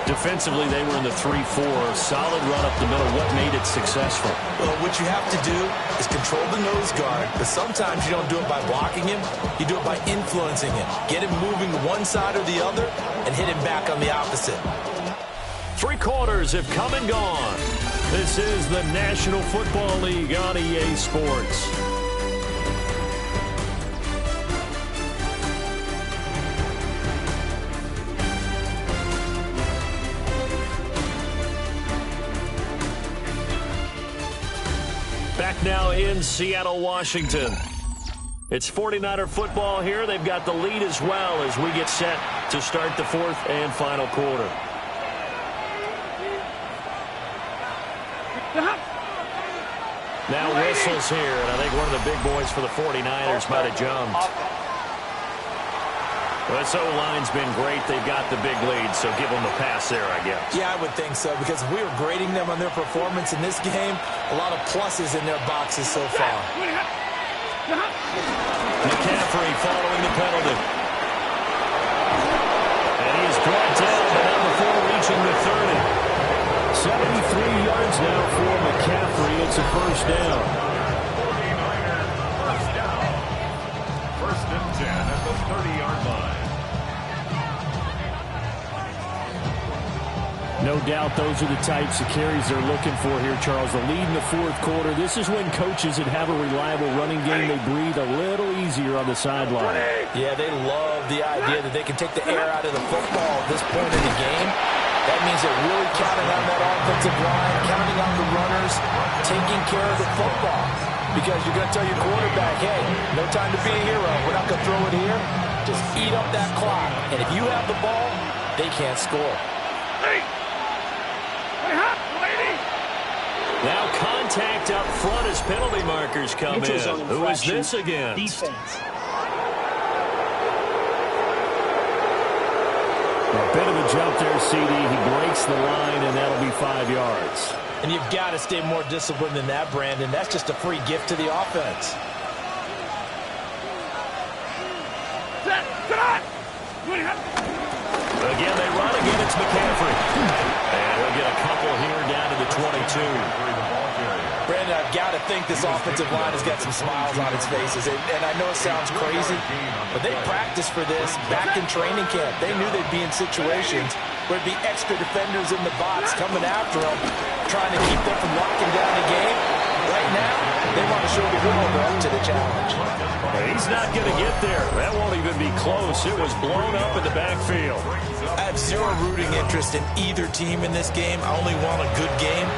Defensively, they were in the 3-4. Solid run up the middle. What made it successful? Well, what you have to do is control the nose guard, but sometimes you don't do it by blocking him. You do it by influencing him. Get him moving to one side or the other and hit him back on the opposite. 3 quarters have come and gone. This is the National Football League on EA Sports. Back now in Seattle, Washington. It's 49er football here. They've got the lead as well as we get set to start the fourth and final quarter. Now whistles here, and I think one of the big boys for the 49ers might have jumped. Well, this O-line's been great. They've got the big lead, so give them a pass there, I guess. Yeah, I would think so, because if we were grading them on their performance in this game, a lot of pluses in their boxes so far. McCaffrey following the penalty. And he is brought down, but not before reaching the 30. 73 yards now for McCaffrey. It's a first down. 49er first down. First and 10 at the 30-yard line. No doubt those are the types of carries they're looking for here, Charles. The lead in the fourth quarter. This is when coaches that have a reliable running game, they breathe a little easier on the sideline. Yeah, they love the idea that they can take the air out of the football at this point in the game. That means they're really counting on that offensive line, counting on the runners, taking care of the football. Because you're going to tell your quarterback, hey, no time to be a hero. We're not going to throw it here. Just eat up that clock. And if you have the ball, they can't score. Now contact up front as penalty markers come in. Who is this against? Defense. A bit of a jump there, CD. He breaks the line, and that'll be 5 yards. And you've got to stay more disciplined than that, Brandon. That's just a free gift to the offense. Again, they run again. It's McCaffrey. And we'll get a couple here down to the 22. Brandon, I've got to think this offensive line has got some smiles on its faces. And I know it sounds crazy, but they practiced for this back in training camp. They knew they'd be in situations where it'd be extra defenders in the box coming after them, trying to keep them from locking down the game. Right now, they want to show the world they're up to the challenge. He's not going to get there. That won't even be close. It was blown up in the backfield. I have zero rooting interest in either team in this game. I only want a good game.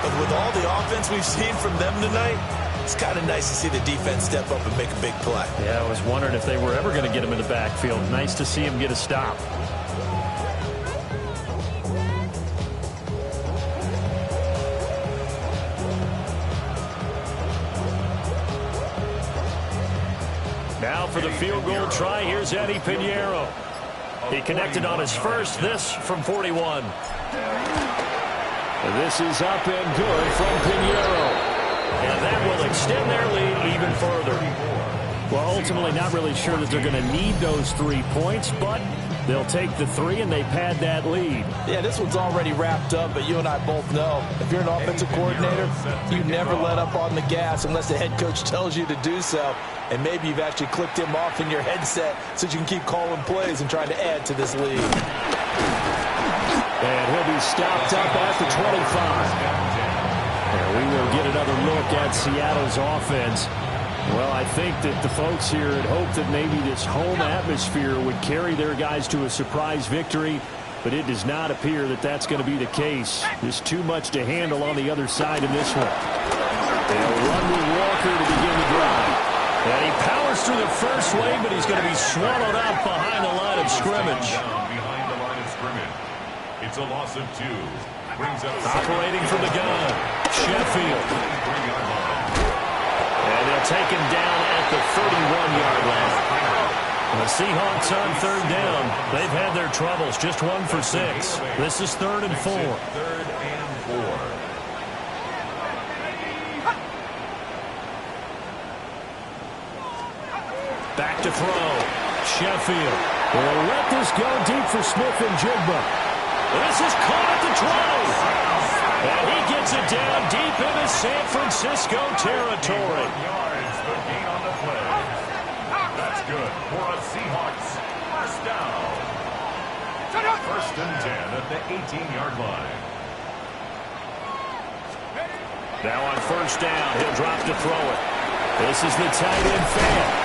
But with all the offense we've seen from them tonight, it's kind of nice to see the defense step up and make a big play. Yeah, I was wondering if they were ever going to get him in the backfield. Nice to see him get a stop. Now for the field goal try, here's Eddie Pinheiro. He connected on his first, this from 41. This is up and good from Pinheiro. And that will extend their lead even further. Well, ultimately not really sure that they're going to need those 3 points, but they'll take the 3 and they pad that lead. Yeah, this one's already wrapped up, but you and I both know if you're an offensive coordinator, you never let up on the gas unless the head coach tells you to do so. And maybe you've actually clicked him off in your headset so you can keep calling plays and trying to add to this lead. And he'll be stopped up at the 25. And we will get another look at Seattle's offense. Well, I think that the folks here had hoped that maybe this home atmosphere would carry their guys to a surprise victory, but it does not appear that that's going to be the case. There's too much to handle on the other side in this one. They'll run with Walker to begin the drive. And he powers through the first wave, but he's going to be swallowed up behind the line of scrimmage. Behind the line of scrimmage. It's a loss of 2. Brings up operating from the gun, Sheffield. And they'll take him down at the 31-yard line. The Seahawks on third down. They've had their troubles. Just 1 for 6. This is 3rd and 4. 3rd and 4. Back to throw. Sheffield will let this go deep for Smith and Jigba. This is caught at the 12. And he gets it down deep into San Francisco territory. Yards, the gain on the play. That's good for a Seahawks first down. 1st and 10 at the 18-yard line. Now on first down, he'll drop to throw it. This is the tight end fan.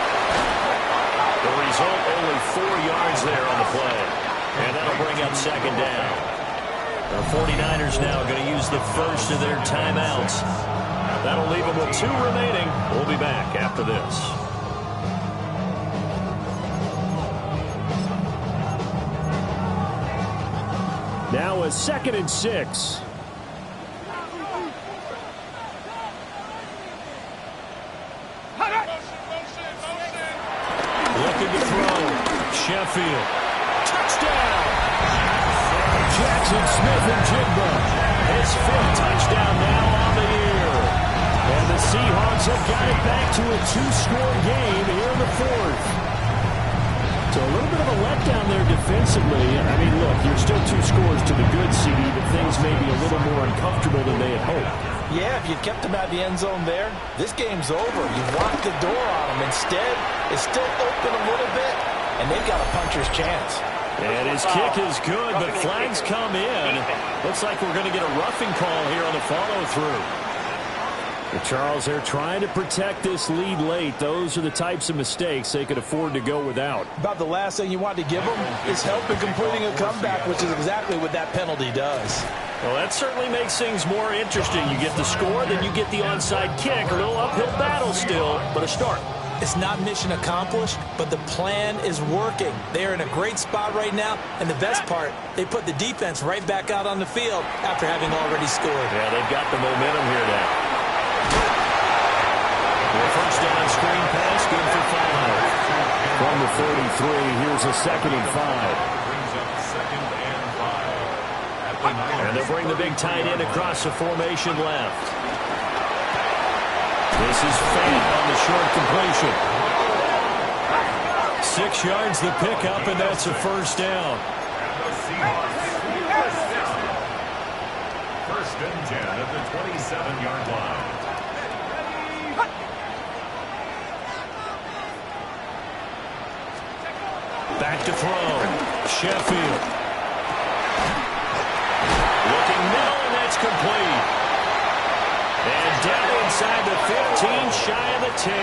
The result, only 4 yards there on the play. And that'll bring up 2nd down. The 49ers now going to use the first of their timeouts. That'll leave them with 2 remaining. We'll be back after this. 2nd and 6. Looking to throw. Sheffield. Touchdown. Jackson Smith-Njigba. His 5th touchdown now on the year. And the Seahawks have got it back to a 2-score game here in the 4th. So a little bit of a letdown there defensively. I mean, look, you're still 2 scores to the good, CD, but things may be a little more uncomfortable than they had hoped. Yeah, if you kept him out of the end zone there, this game's over. You've locked the door on him. Instead, it's still open a little bit, and they've got a puncher's chance. And his kick is good, but flags come in. Looks like we're going to get a roughing call here on the follow-through. Charles, they're trying to protect this lead late. Those are the types of mistakes they could afford to go without. About the last thing you want to give them is help in completing a comeback, which is exactly what that penalty does. Well, that certainly makes things more interesting. You get the score, then you get the onside kick. A little uphill battle still, but a start. It's not mission accomplished, but the plan is working. They're in a great spot right now, and the best part, they put the defense right back out on the field after having already scored. Yeah, they've got the momentum here now. First down screen pass, good for 5. From the 33, here's a 2nd and 5. And they'll bring the big tight end across the formation left. This is Fant on the short completion. 6 yards the pickup, and that's a first down. First and 10 at the 27-yard line. Back to throw. Sheffield. Looking middle, and that's complete. And down inside the 15, shy of the 10.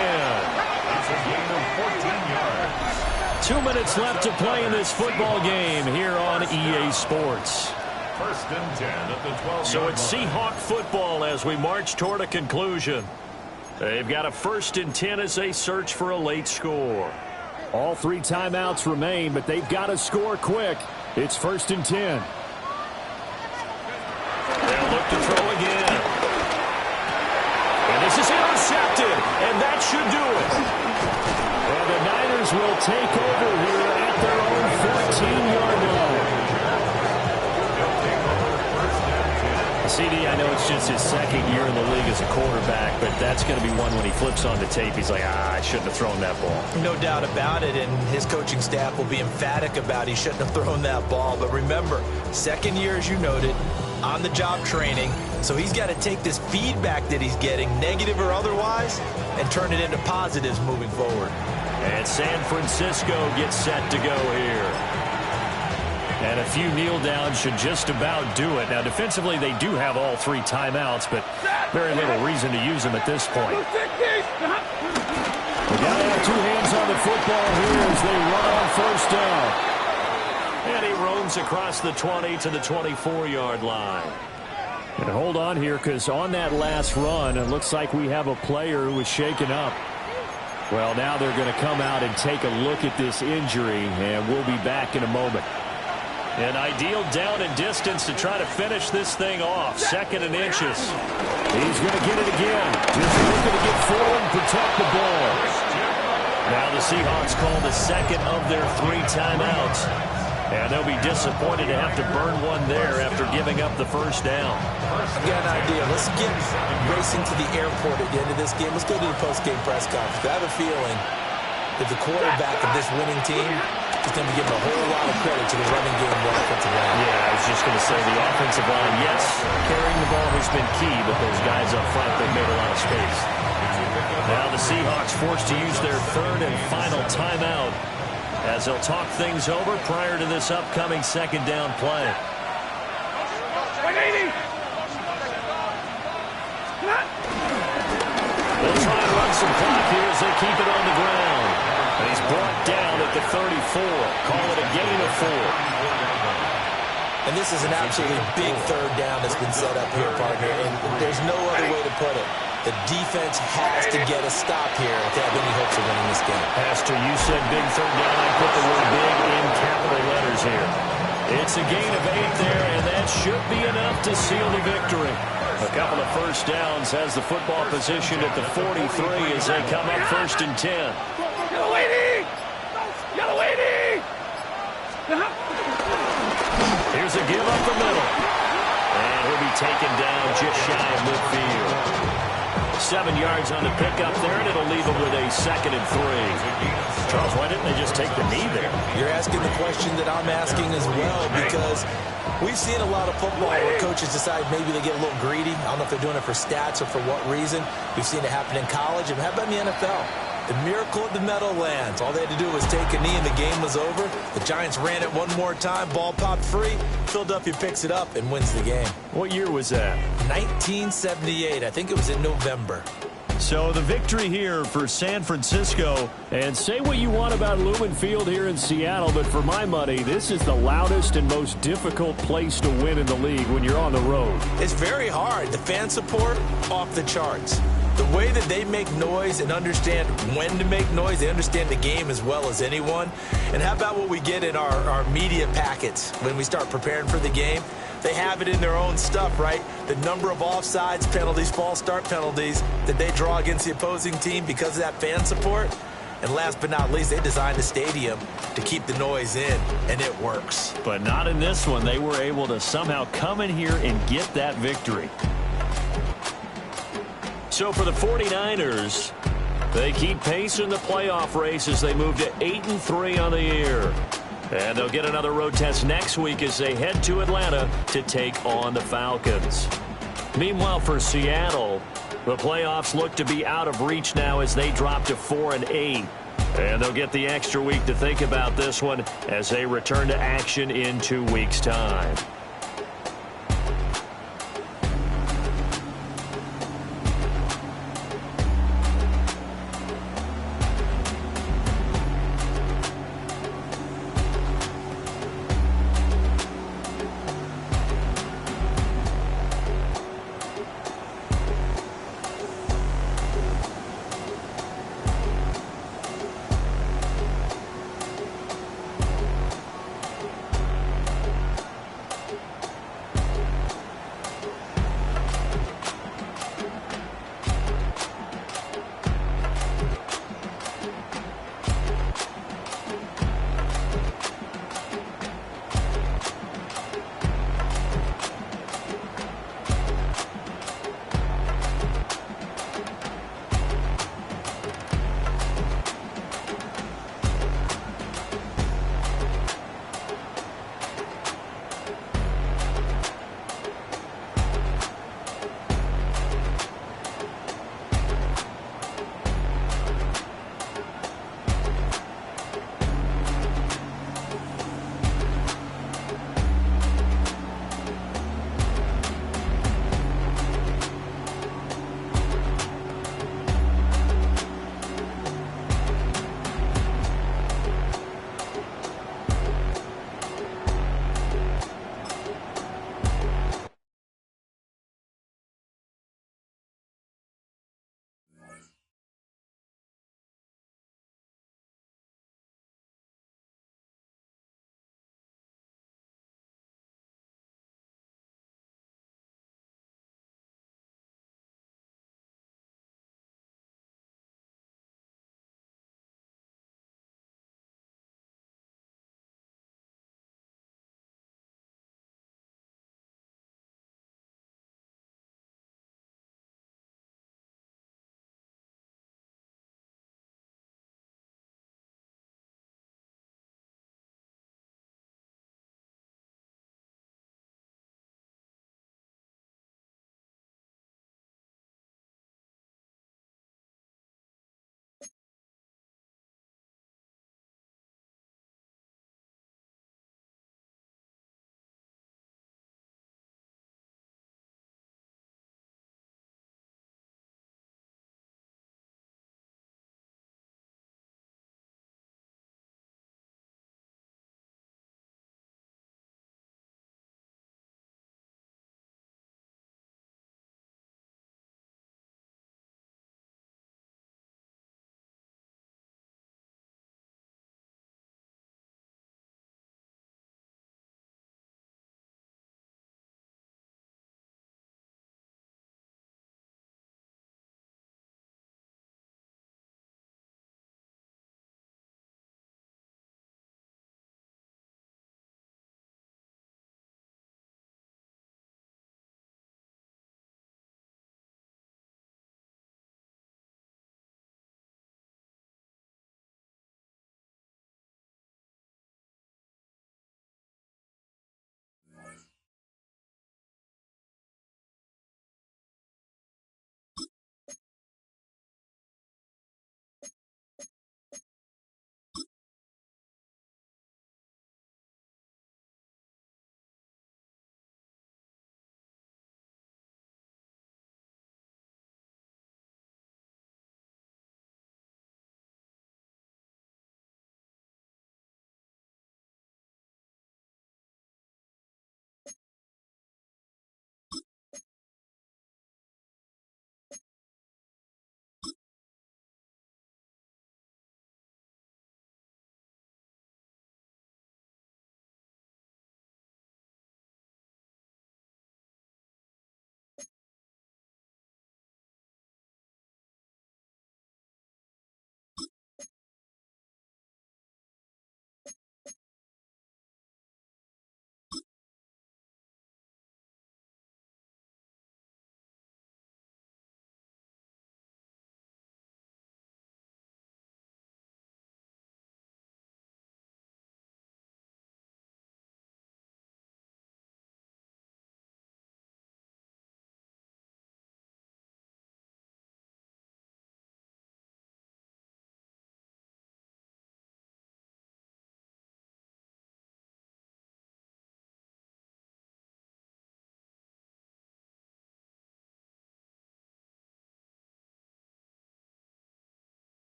It's a gain of 14 yards. 2 minutes left to play in this football game here on EA Sports. First and 10 at the 12-yard So it's line. Seahawk football as we march toward a conclusion. They've got a 1st and 10 as they search for a late score. All 3 timeouts remain, but they've got to score quick. It's 1st and 10. They'll look to throw again. And this is intercepted, and that should do it. And the Niners will take over here at their own 14-yard line. CD, I know it's just his 2nd year in the league as a quarterback, but that's going to be one when he flips on the tape. He's like, I shouldn't have thrown that ball. No doubt about it, and his coaching staff will be emphatic about he shouldn't have thrown that ball. But remember, 2nd year, as you noted, on-the-job training, so he's got to take this feedback that he's getting, negative or otherwise, and turn it into positives moving forward. And San Francisco gets set to go here. And a few kneel downs should just about do it. Now, defensively, they do have all 3 timeouts, but very little reason to use them at this point. They got to have 2 hands on the football here as they run on 1st down. And he roams across the 20 to the 24-yard line. And hold on here, because on that last run, it looks like we have a player who was shaken up. Well, now they're going to come out and take a look at this injury, and we'll be back in a moment. An ideal down and distance to try to finish this thing off. 2nd and inches. He's going to get it again. Just looking to get forward and protect the ball. Now the Seahawks call the 2nd of their 3 timeouts. And they'll be disappointed to have to burn one there after giving up the 1st down. I've got an idea. Let's get racing to the airport at the end of this game. Let's go to the post-game press conference. I have a feeling that the quarterback of this winning team is going to be given a whole lot of credit to the running game and the offensive line. Yeah, I was just going to say the offensive line, yes, carrying the ball has been key, but those guys up front, they've made a lot of space. Now the Seahawks forced to use their 3rd and final timeout as they'll talk things over prior to this upcoming 2nd down play. 180. They'll try and run some clock here as they keep it on the ground. And he's brought down at the 34. Call it a gain of 4. And this is an absolutely big 3rd down that's been set up here, partner. And there's no other way to put it. The defense has to get a stop here if they have any hopes of winning this game. Pastor, you said big 3rd down. I put the word big in capital letters here. It's a gain of 8 there, and that should be enough to seal the victory. A couple of first downs has the football position at the 43 as they come up 1st and 10. Yellow 80! Yellow 80! Here's a give up the middle. And he'll be taken down just shy of midfield. 7 yards on the pickup there, and it'll leave him with a 2nd and 3. Charles, why didn't they just take the knee there? You're asking the question that I'm asking as well, because we've seen a lot of football where coaches decide maybe they get a little greedy. I don't know if they're doing it for stats or for what reason. We've seen it happen in college, and how about in the NFL? The miracle of the Meadowlands. All they had to do was take a knee, and the game was over. The Giants ran it one more time. Ball popped free. Philadelphia picks it up and wins the game. What year was that? 1978. I think it was in November. So the victory here for San Francisco. And say what you want about Lumen Field here in Seattle, but for my money, this is the loudest and most difficult place to win in the league when you're on the road. It's very hard. The fan support, off the charts. The way that they make noise and understand when to make noise, they understand the game as well as anyone. And how about what we get in our media packets when we start preparing for the game? They have it in their own stuff, right? The number of offsides penalties, false start penalties that they draw against the opposing team because of that fan support. And last but not least, they designed the stadium to keep the noise in, and it works. But not in this one. They were able to somehow come in here and get that victory. So for the 49ers, they keep pace in the playoff race as they move to 8-3 on the year. And they'll get another road test next week as they head to Atlanta to take on the Falcons. Meanwhile, for Seattle, the playoffs look to be out of reach now as they drop to 4-8. And they'll get the extra week to think about this one as they return to action in 2 weeks' time.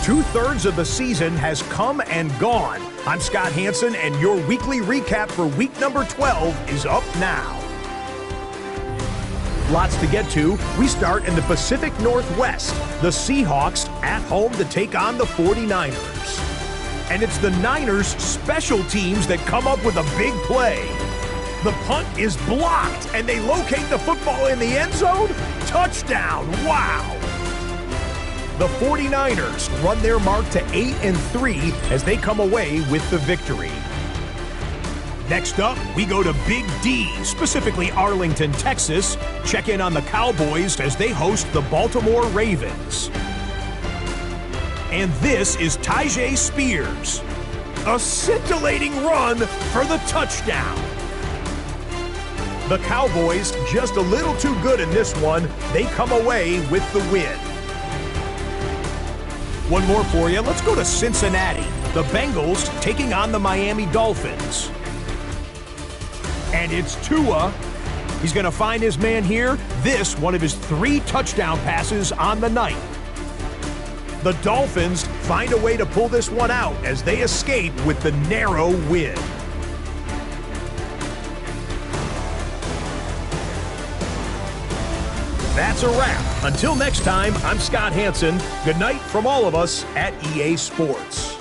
2/3 of the season has come and gone. I'm Scott Hanson, and your weekly recap for week number 12 is up now. Lots to get to. We start in the Pacific Northwest. The Seahawks at home to take on the 49ers. And it's the Niners' special teams that come up with a big play. The punt is blocked, and they locate the football in the end zone. Touchdown! Wow! The 49ers run their mark to 8-3 as they come away with the victory. Next up, we go to Big D, specifically Arlington, Texas. Check in on the Cowboys as they host the Baltimore Ravens. And this is Tyjae Spears. A scintillating run for the touchdown. The Cowboys just a little too good in this one. They come away with the win. One more for you. Let's go to Cincinnati. The Bengals taking on the Miami Dolphins. And it's Tua. He's going to find his man here. This, one of his 3 touchdown passes on the night. The Dolphins find a way to pull this one out as they escape with the narrow win. That's a wrap. Until next time, I'm Scott Hanson. Good night from all of us at EA Sports.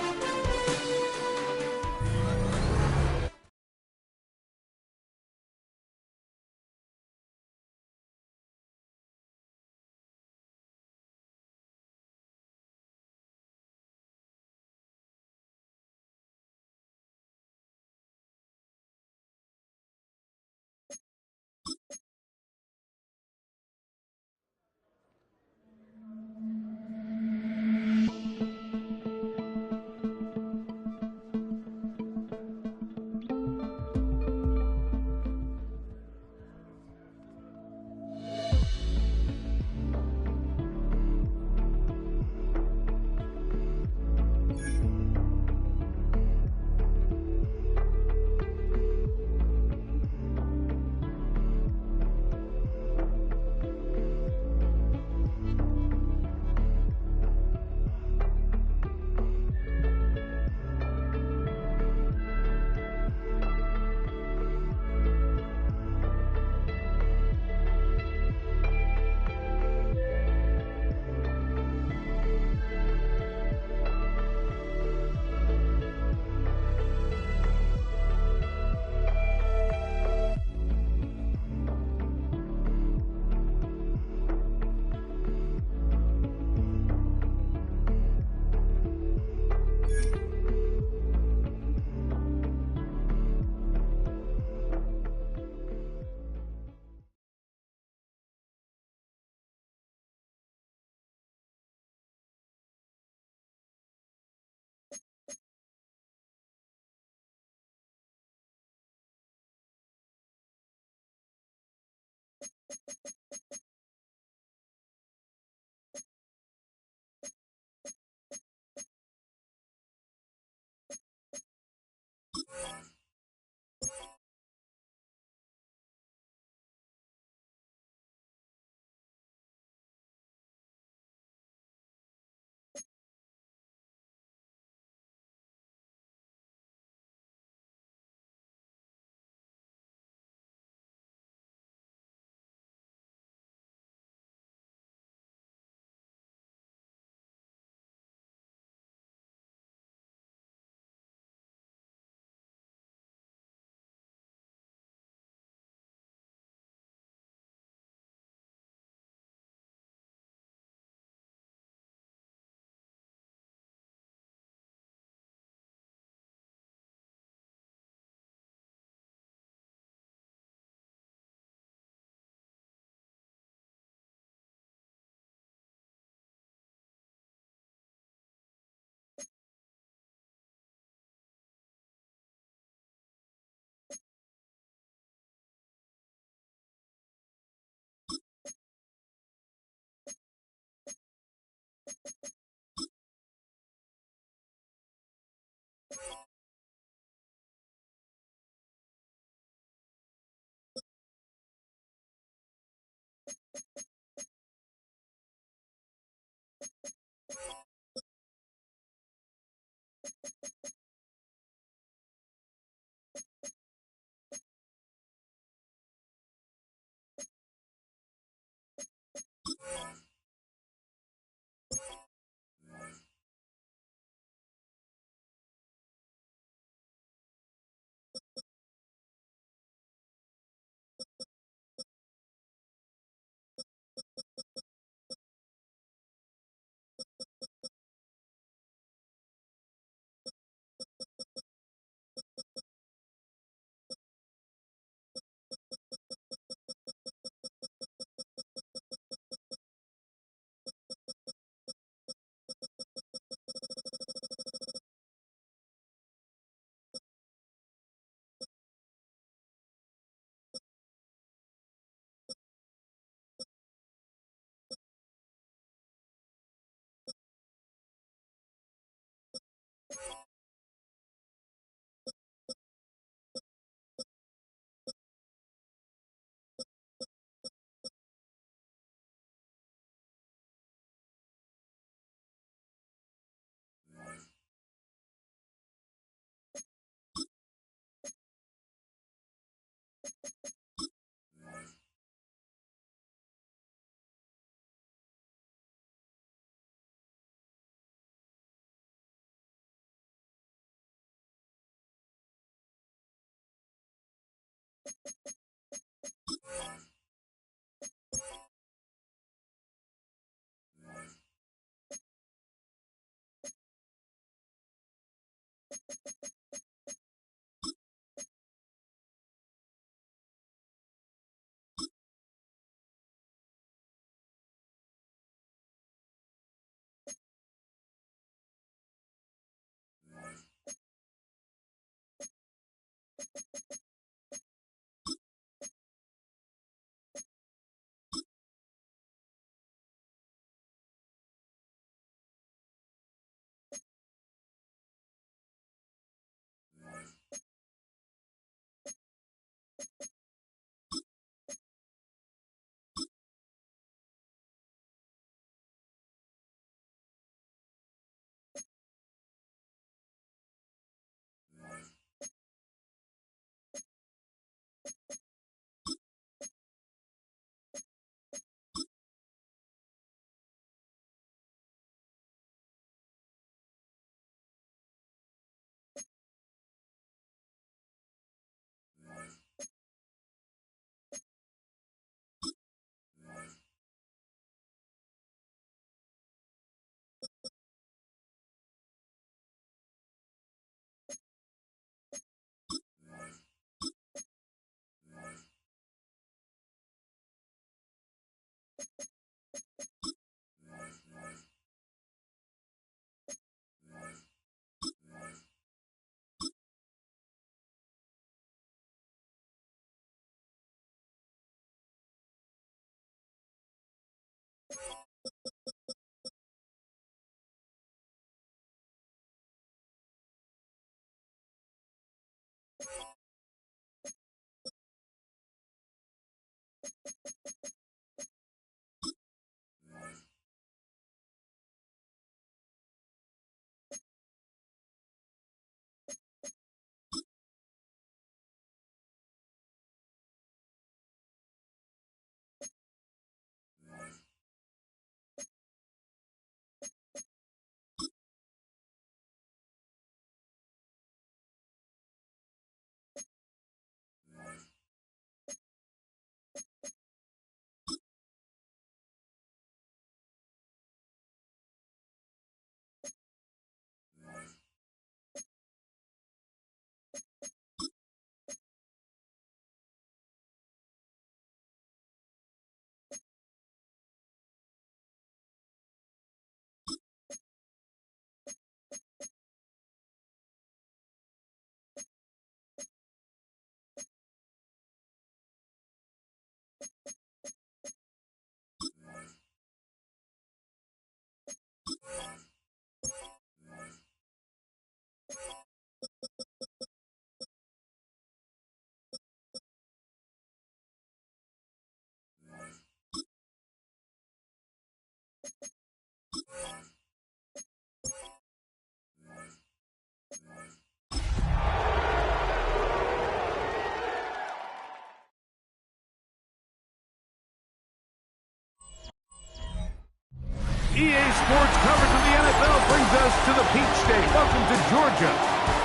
EA Sports coverage of the NFL brings us to the Peach State. Welcome to Georgia.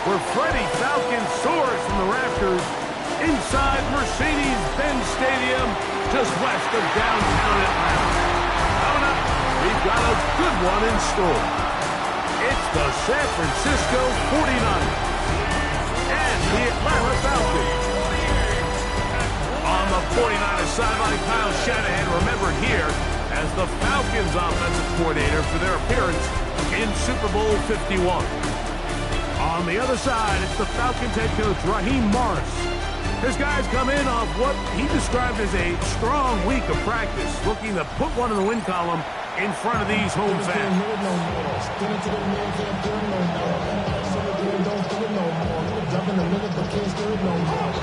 where Freddie Falcon soars from the rafters inside Mercedes-Benz Stadium, just west of downtown Atlanta. Coming up, we've got a good one in store. It's the San Francisco 49ers and the Atlanta Falcons. On the 49ers sideline, Kyle Shanahan remembered here as the Falcons offensive coordinator for their appearance in Super Bowl 51. On the other side, it's the Falcons head coach Raheem Morris. His guys come in off what he described as a strong week of practice, looking to put one in the win column in front of these home fans.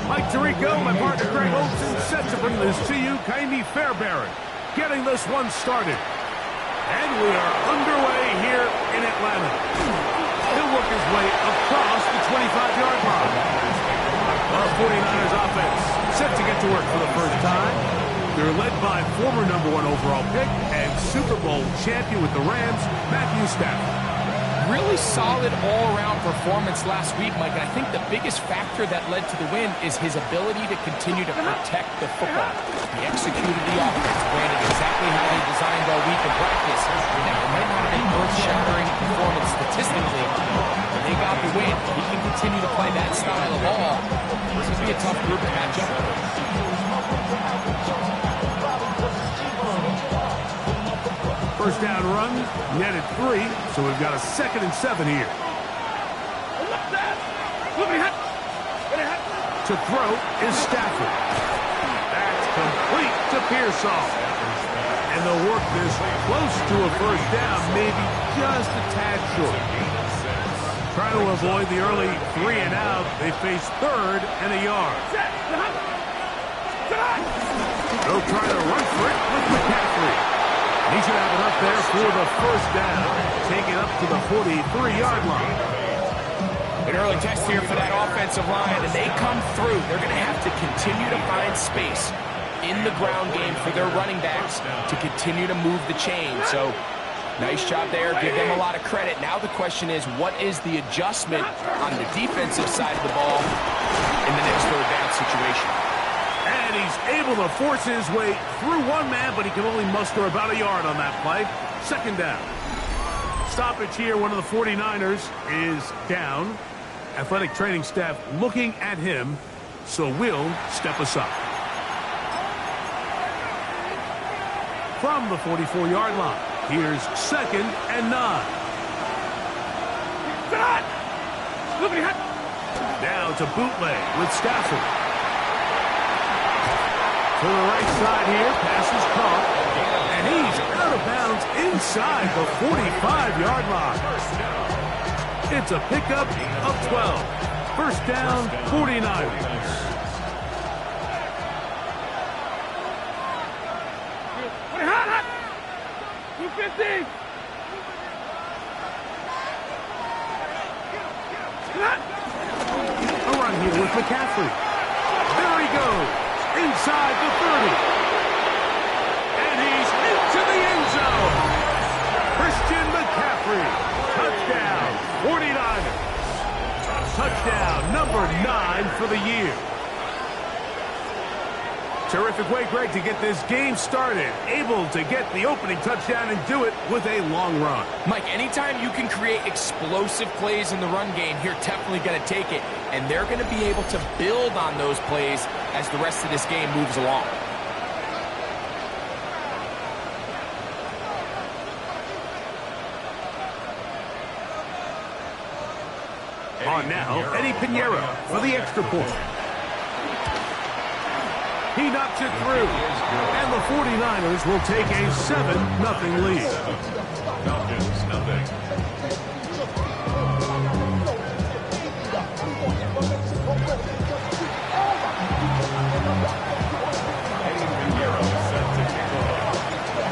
Mike Tirico, my partner Greg Olson, set to bring this to you. Kaimi Fairbairn getting this one started. And we are underway here in Atlanta. He'll work his way across the 25-yard line. The 49ers offense set to get to work for the first time. They're led by former #1 overall pick and Super Bowl champion with the Rams, Matthew Stafford. Really solid all-around performance last week, Mike. And I think the biggest factor that led to the win is his ability to continue to protect the football. He executed the offense, ran it exactly how they designed all week in practice. Now, it might not have been earth-shattering performance statistically, but they got the win. He can continue to play that style of ball. This will be a tough group to match up with. First down run, netted 3, so we've got a 2nd and 7 here. To throw is Stafford. That's complete to Pearsall. And they'll work this close to a first down, maybe just a tad short. Trying to avoid the early 3 and out, they face 3rd and a yard. They'll try to run for it with McCaffrey. He should have enough there for the first down. Take it up to the 43-yard line. An early test here for that offensive line, and they come through. They're going to have to continue to find space in the ground game for their running backs to continue to move the chain. So, nice job there. Give them a lot of credit. Now the question is, what is the adjustment on the defensive side of the ball in the next third down situation? And he's able to force his way through one man, but he can only muster about a yard on that play. 2nd down. Stoppage here. One of the 49ers is down. Athletic training staff looking at him, so will step aside. From the 44-yard line, here's 2nd and 9. Now to bootleg with Stafford. To the right side here, pass is caught, and he's out of bounds inside the 45-yard line. It's a pickup of 12. First down, 49ers. A run here with McCaffrey. There he goes. Inside the 30. And he's into the end zone. Christian McCaffrey. Touchdown, 49ers. Touchdown number 9 for the year. Terrific way, Greg, to get this game started. Able to get the opening touchdown and do it with a long run. Mike, anytime you can create explosive plays in the run game, you're definitely going to take it. And they're going to be able to build on those plays as the rest of this game moves along. On now, Eddie Pinheiro for the extra point. He knocks it through, and the 49ers will take a 7-0 lead. Falcons, nothing.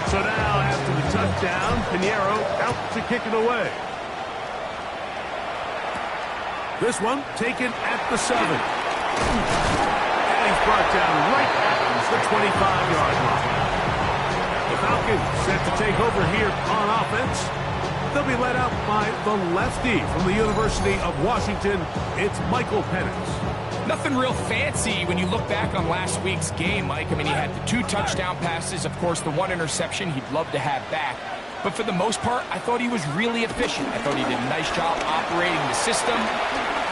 So now, after the touchdown, Pinheiro out to kick it away. This one taken at the 7. And he's brought down right at the 25-yard line. The Falcons set to take over here on offense. They'll be led out by the lefty from the University of Washington. It's Michael Penix. Nothing real fancy when you look back on last week's game, Mike. I mean, he had the 2 touchdown passes, of course, the 1 interception he'd love to have back. But for the most part, I thought he was really efficient. I thought he did a nice job operating the system.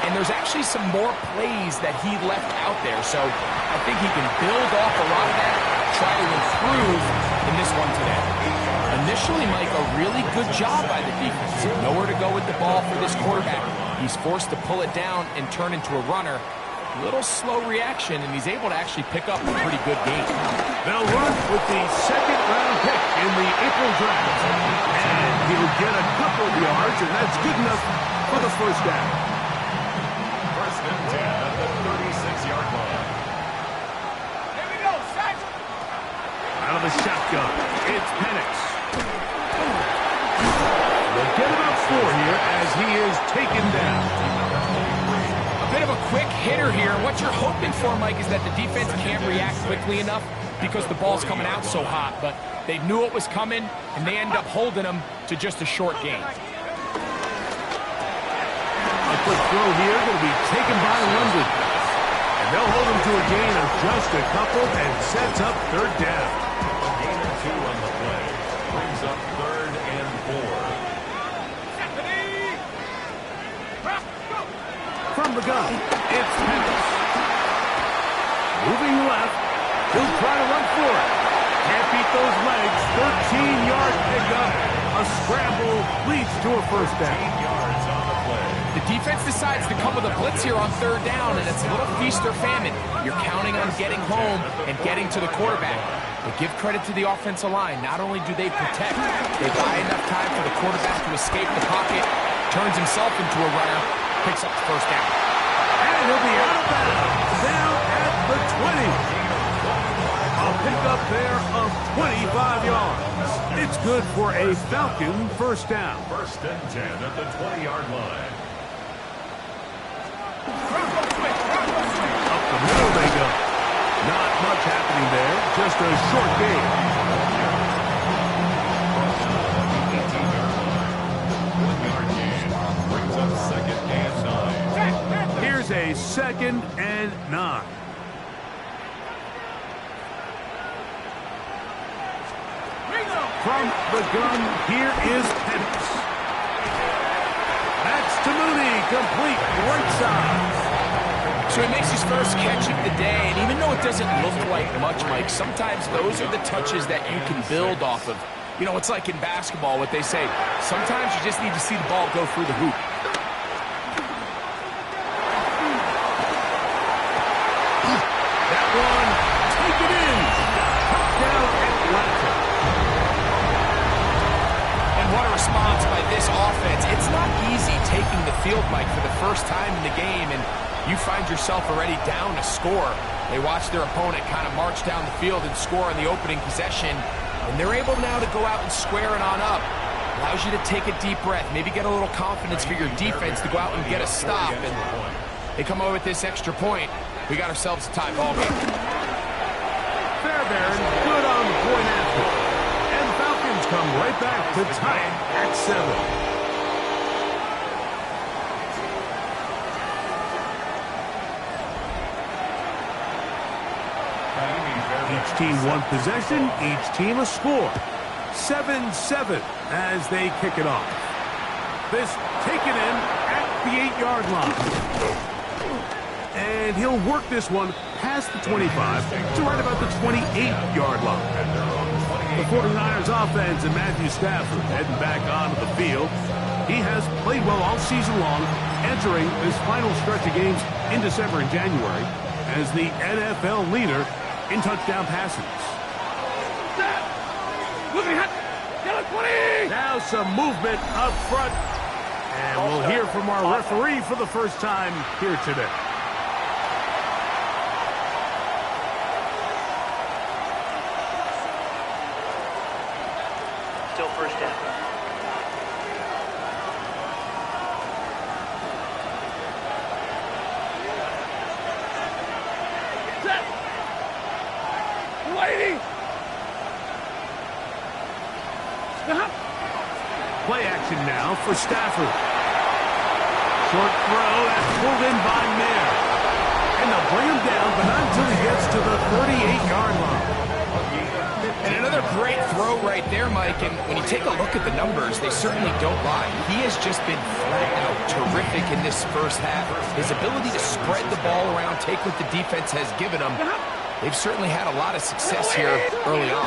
And there's actually some more plays that he left out there. So I think he can build off a lot of that, try to improve in this one today. Initially, Mike, a really good job by the defense. Nowhere to go with the ball for this quarterback. He's forced to pull it down and turn into a runner. Little slow reaction, and he's able to actually pick up a pretty good game. They'll run with the second-round pick in the April draft. And he'll get a couple of yards, and that's good enough for the first down. First and 10 at the 36-yard line. Here we go, set! Out of the shotgun, it's Penix. They'll get about 4 here as he is taken down. A bit of a quick hitter here. What you're hoping for, Mike, is that the defense can't react quickly enough because the ball's coming out so hot. But they knew it was coming, and they end up holding him to just a short gain. A quick throw here going to be taken by London. And they'll hold him to a gain of just a couple and sets up third down. Gain of 2 on the play. Brings up 3rd and 4. From the gun, it's Penix. Moving left, he'll try to run for it. Can't beat those legs. 13-yard pickup. A scramble leads to a first down. 8 yards on the play. The defense decides to come with a blitz here on 3rd down, and it's a little feast or famine. You're counting on getting home and getting to the quarterback. But give credit to the offensive line. Not only do they protect, they buy enough time for the quarterback to escape the pocket, turns himself into a runner, picks up the first down. And he'll be out of bounds, down at the 20. A pickup there of 25 yards. It's good for a Falcon first down. First and 10 at the 20-yard line. Up the middle they go. Not much happening there, just a short gain. 1-yard gain. Brings up 2nd and 9. Here's a 2nd and 9. From the gun, here is Penix. That's to Mooney, complete right side. So he makes his first catch of the day, and even though it doesn't look like much, Mike, sometimes those are the touches that you can build off of. You know, it's like in basketball, what they say, sometimes you just need to see the ball go through the hoop. That one, take it in. Touchdown, Atlanta. And what a response by this offense. It's not easy taking the field, Mike, for the first time in the game, and you find yourself already down a score. They watch their opponent kind of march down the field and score on the opening possession, and they're able now to go out and square it on up. Allows you to take a deep breath, maybe get a little confidence for your defense to go out and get a stop, and they come away with this extra point. We got ourselves a tie ball game. Fairbairn, good on the point after. And Falcons come right back to tie it at 7. Each team one possession, each team a score. 7-7 as they kick it off. This taken in at the 8-yard line. And he'll work this one past the 25 to right about the 28-yard line. The 49ers offense and Matthew Stafford heading back onto the field. He has played well all season long, entering this final stretch of games in December and January as the NFL leader in touchdown passes. Now some movement up front. And we'll hear from our referee for the first time here today. Still first down. Lady! Stop! play action now for Stafford. Short throw, that's pulled in by Mayer. And they'll bring him down, but not until he gets to the 38-yard line. And another great throw right there, Mike. And when you take a look at the numbers, they certainly don't lie. He has just been flat out terrific in this first half. His ability to spread the ball around, take what the defense has given him, they've certainly had a lot of success here early on.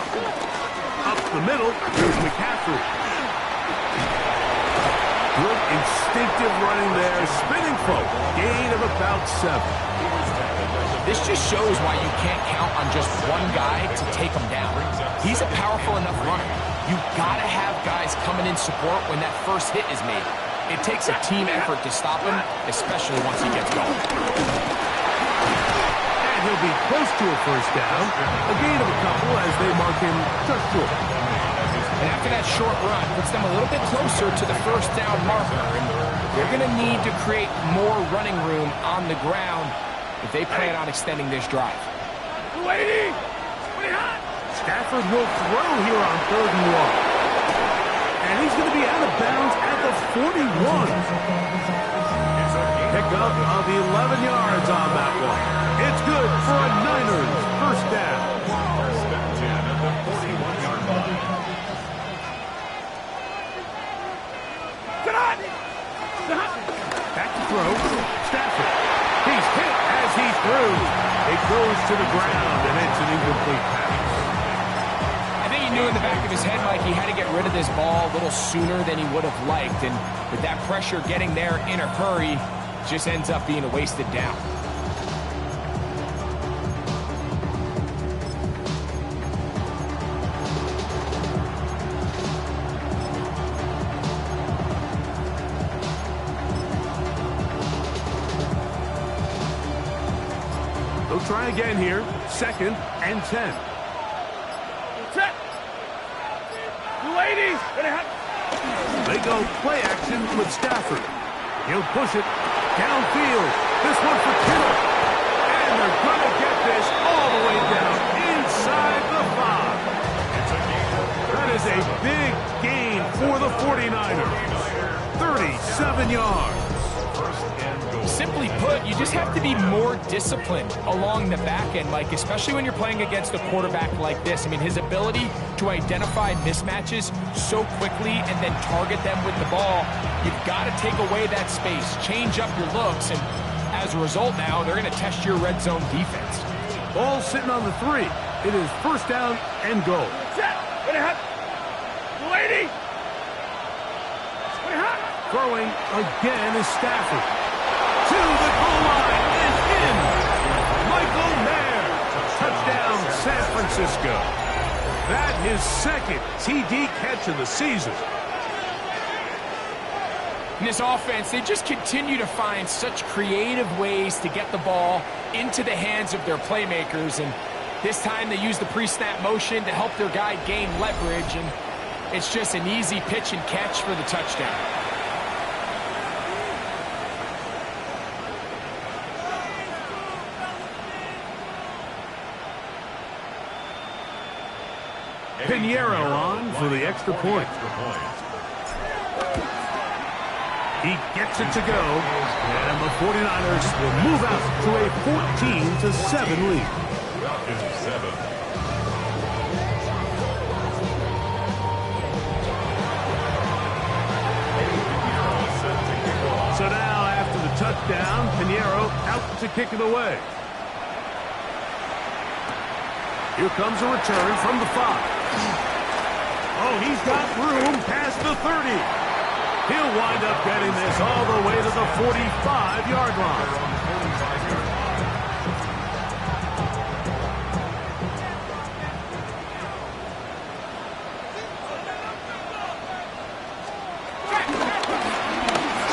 Up the middle, here's McCaffrey. Good instinctive running there, spinning forward. Gain of about 7. This just shows why you can't count on just one guy to take him down. He's a powerful enough runner. You've got to have guys coming in support when that first hit is made. It takes a team effort to stop him, especially once he gets going. And he'll be close to a first down. A gain of a couple as they mark him just short. And after that short run, puts them a little bit closer to the first down marker. And they're going to need to create more running room on the ground if they plan on extending this drive. Stafford will throw here on 3rd and 1. And he's going to be out of bounds at the 41. Pickup of 11 yards on that one. It's good for a Niners first down. First and 10 at the 41-yard line. Back to throw. Stafford. He's hit as he throws. It goes to the ground, and it's an incomplete pass. I think he knew in the back of his head, Mike, he had to get rid of this ball a little sooner than he would have liked. And with that pressure getting there in a hurry, just ends up being a wasted down. They'll try again here. 2nd and 10. Set. Ladies. They go play action with Stafford. He'll push it downfield. This one for Kittle. And they're going to get this all the way down inside the 5. That is a big gain for the 49ers. 37 yards. Simply put, you just have to be more disciplined along the back end, Mike, especially when you're playing against a quarterback like this. I mean, his ability to identify mismatches so quickly and then target them with the ball, you've got to take away that space, change up your looks, and as a result now, they're going to test your red zone defense. Ball sitting on the 3. It is first down and goal. Throwing again is Stafford. To the goal line and in. Michael Mayer. Touchdown, San Francisco. That his 2nd TD catch of the season. In this offense, they just continue to find such creative ways to get the ball into the hands of their playmakers. And this time they use the pre-snap motion to help their guy gain leverage. And it's just an easy pitch and catch for the touchdown. Pinheiro on for the extra point. He gets it to go, and the 49ers will move out to a 14-7 lead. So now, after the touchdown, Pinheiro out to kick it away. Here comes a return from the 5. Oh, he's got room past the 30. He'll wind up getting this all the way to the 45-yard line.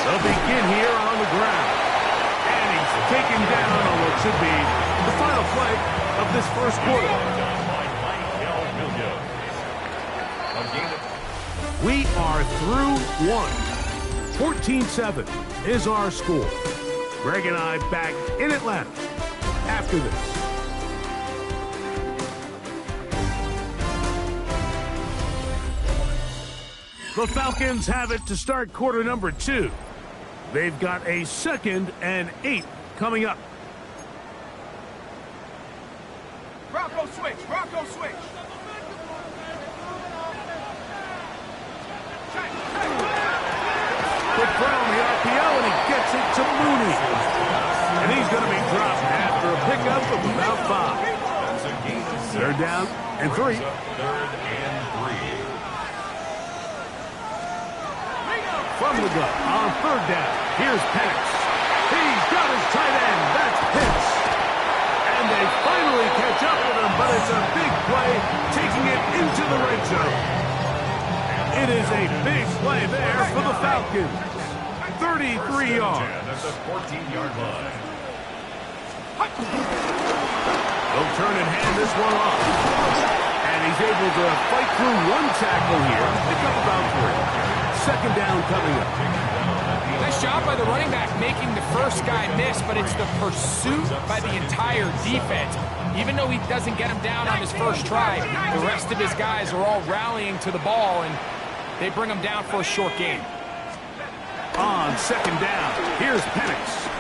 They'll begin here on the ground. And he's taken down on what should be the final play of this first quarter. We are through 1. 14-7 is our score. Greg and I back in Atlanta after this. The Falcons have it to start quarter number 2. They've got a 2nd and 8 coming up. Bronco switch. Bronco switch. Quick throw on the RPO, and he gets it to Mooney. And he's going to be dropped after a pickup of about 5. They're down and 3. 3rd and 3. From the gun on 3rd down. Here's Penix. He's got his tight end. That's Pitts. And they finally catch up with him, but it's a big play, taking it into the red zone. It is a big play there for the Falcons. 33 yards. At the 14-yard line. They'll turn and hand this one off. And he's able to fight through one tackle here. Pick up about 3. 2nd down coming up. Nice job by the running back making the first guy miss, but it's the pursuit by the entire defense. Even though he doesn't get him down on his first try, the rest of his guys are all rallying to the ball, and they bring him down for a short gain. On 2nd down, here's Penix.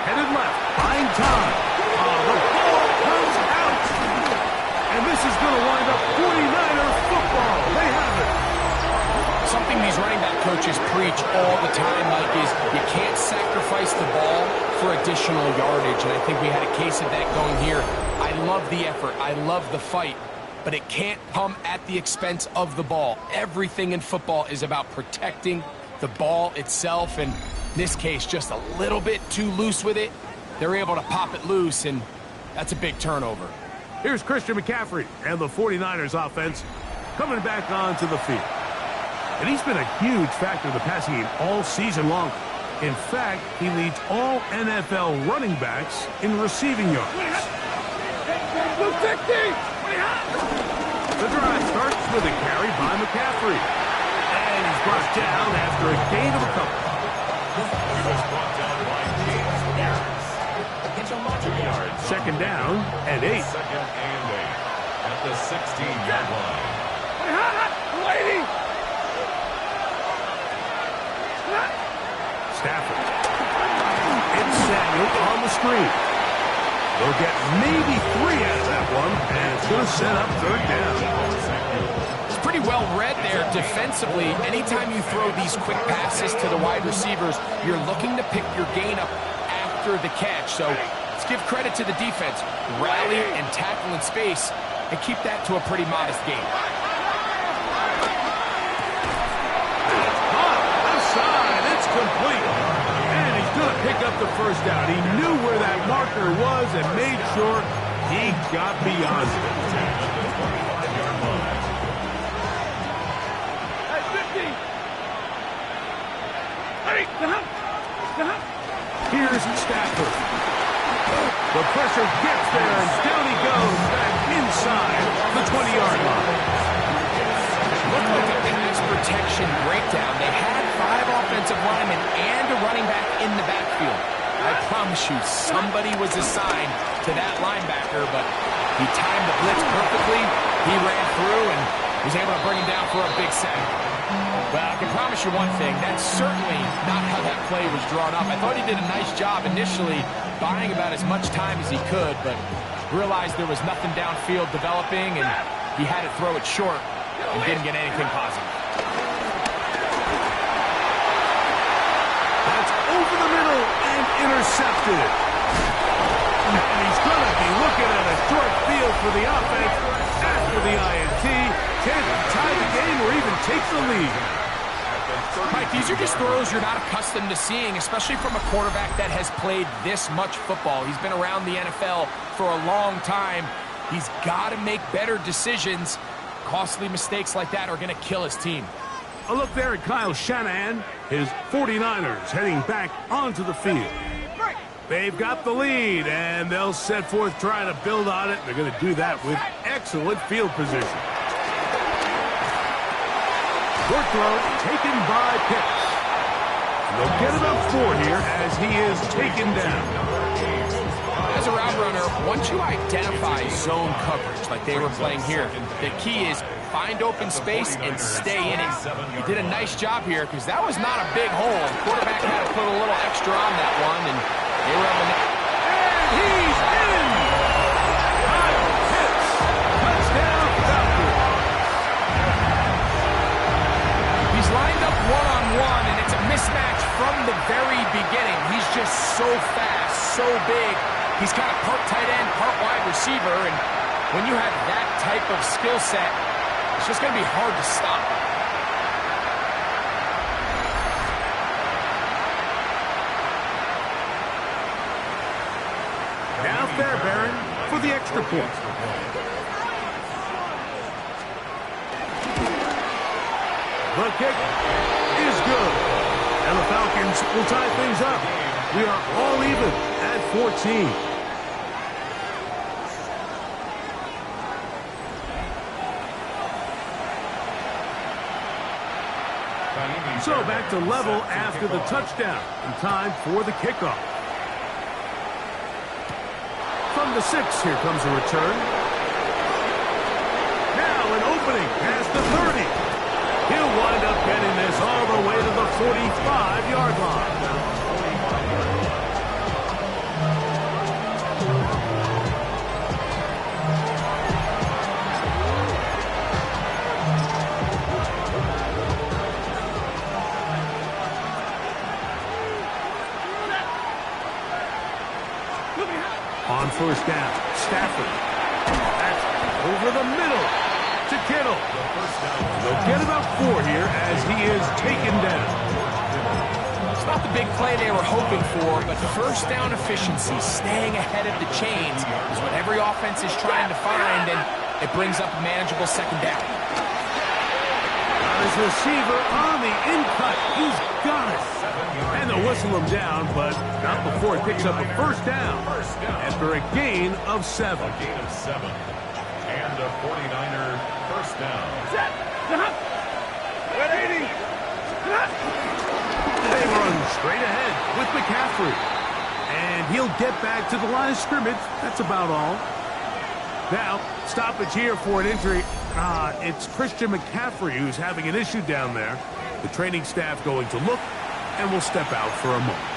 Headed left, buying time. The ball comes out. And this is going to wind up 49er football. They have it. Something these running back coaches preach all the time, Mike, is you can't sacrifice the ball for additional yardage. And I think we had a case of that going here. I love the effort. I love the fight. But it can't come at the expense of the ball. Everything in football is about protecting the ball itself. And in this case, just a little bit too loose with it. They're able to pop it loose, and that's a big turnover. Here's Christian McCaffrey and the 49ers offense coming back onto the field. And he's been a huge factor in the passing game all season long. In fact, he leads all NFL running backs in receiving yards. The drive starts with a carry by McCaffrey. And he's brought down after a gain of a couple. He was brought down by James Pierce. 2 yards. 2nd down and 8. 2nd and 8. At the 16-yard line. Stafford. It's Samuel on the screen. They'll get maybe 3 out of that one, and it's going to set up 3rd down. It's pretty well read there defensively. Anytime you throw these quick passes to the wide receivers, you're looking to pick your gain up after the catch. So let's give credit to the defense. Rally and tackle in space and keep that to a pretty modest gain. Outside, it's complete. And he's going to pick up the 1st down. He knew where that marker was and made sure he got beyond it. Here's Stafford. The pressure gets there, and down he goes back inside the 20-yard line. Looked like a pass protection breakdown. They had 5 offensive linemen and a running back in the backfield. I promise you, somebody was assigned to that linebacker, but he timed the blitz perfectly. He ran through and was able to bring him down for a big sack. Well, I can promise you one thing, that's certainly not how that play was drawn up. I thought he did a nice job initially buying about as much time as he could, but realized there was nothing downfield developing, and he had to throw it short and didn't get anything positive. That's over the middle and intercepted. And he's going to be looking at a short field for the offense after the INT. Can't tie the game or even take the lead. Mike, these are just throws you're not accustomed to seeing, especially from a quarterback that has played this much football. He's been around the NFL for a long time. He's got to make better decisions. Costly mistakes like that are going to kill his team. A look there at Kyle Shanahan. His 49ers heading back onto the field. They've got the lead, and they'll set forth trying to build on it. They're going to do that with excellent field position. Short throw taken by Pitts. And they'll get about 4 here as he is taken down. As a route runner, once you identify zone coverage like they were playing here, the key is find open space and stay in it. He did a nice job here because that was not a big hole. Quarterback had to put a little extra on that one, and they were able to... And he's in! Kyle Pitts! Touchdown, Falcons! He's lined up one-on-one, and it's a mismatch from the very beginning. He's just so fast, so big. He's kind of part tight end, part wide receiver, and when you have that type of skill set, it's just going to be hard to stop. Now Fairbairn for the extra point. The kick is good. And the Falcons will tie things up. We are all even at 14. So back to level after the touchdown. And time for the kickoff. From the 6, here comes a return. Now an opening past the 30. He'll wind up getting this all the way to the 45-yard line. On first down, Stafford. That's over the middle to Kittle. They'll get about 4 here as he is taken down. It's not the big play they were hoping for, but first down efficiency, staying ahead of the chains, is what every offense is trying to find, and it brings up a manageable second down. Got his receiver on the in-cut. He's got it. And they'll whistle him down, but not before he picks up a first down after a gain of 7. And a 49er first down. They run straight ahead with McCaffrey. And he'll get back to the line of scrimmage. That's about all. Now, stoppage here for an injury. It's Christian McCaffrey who's having an issue down there. The training staff going to look and will step out for a moment.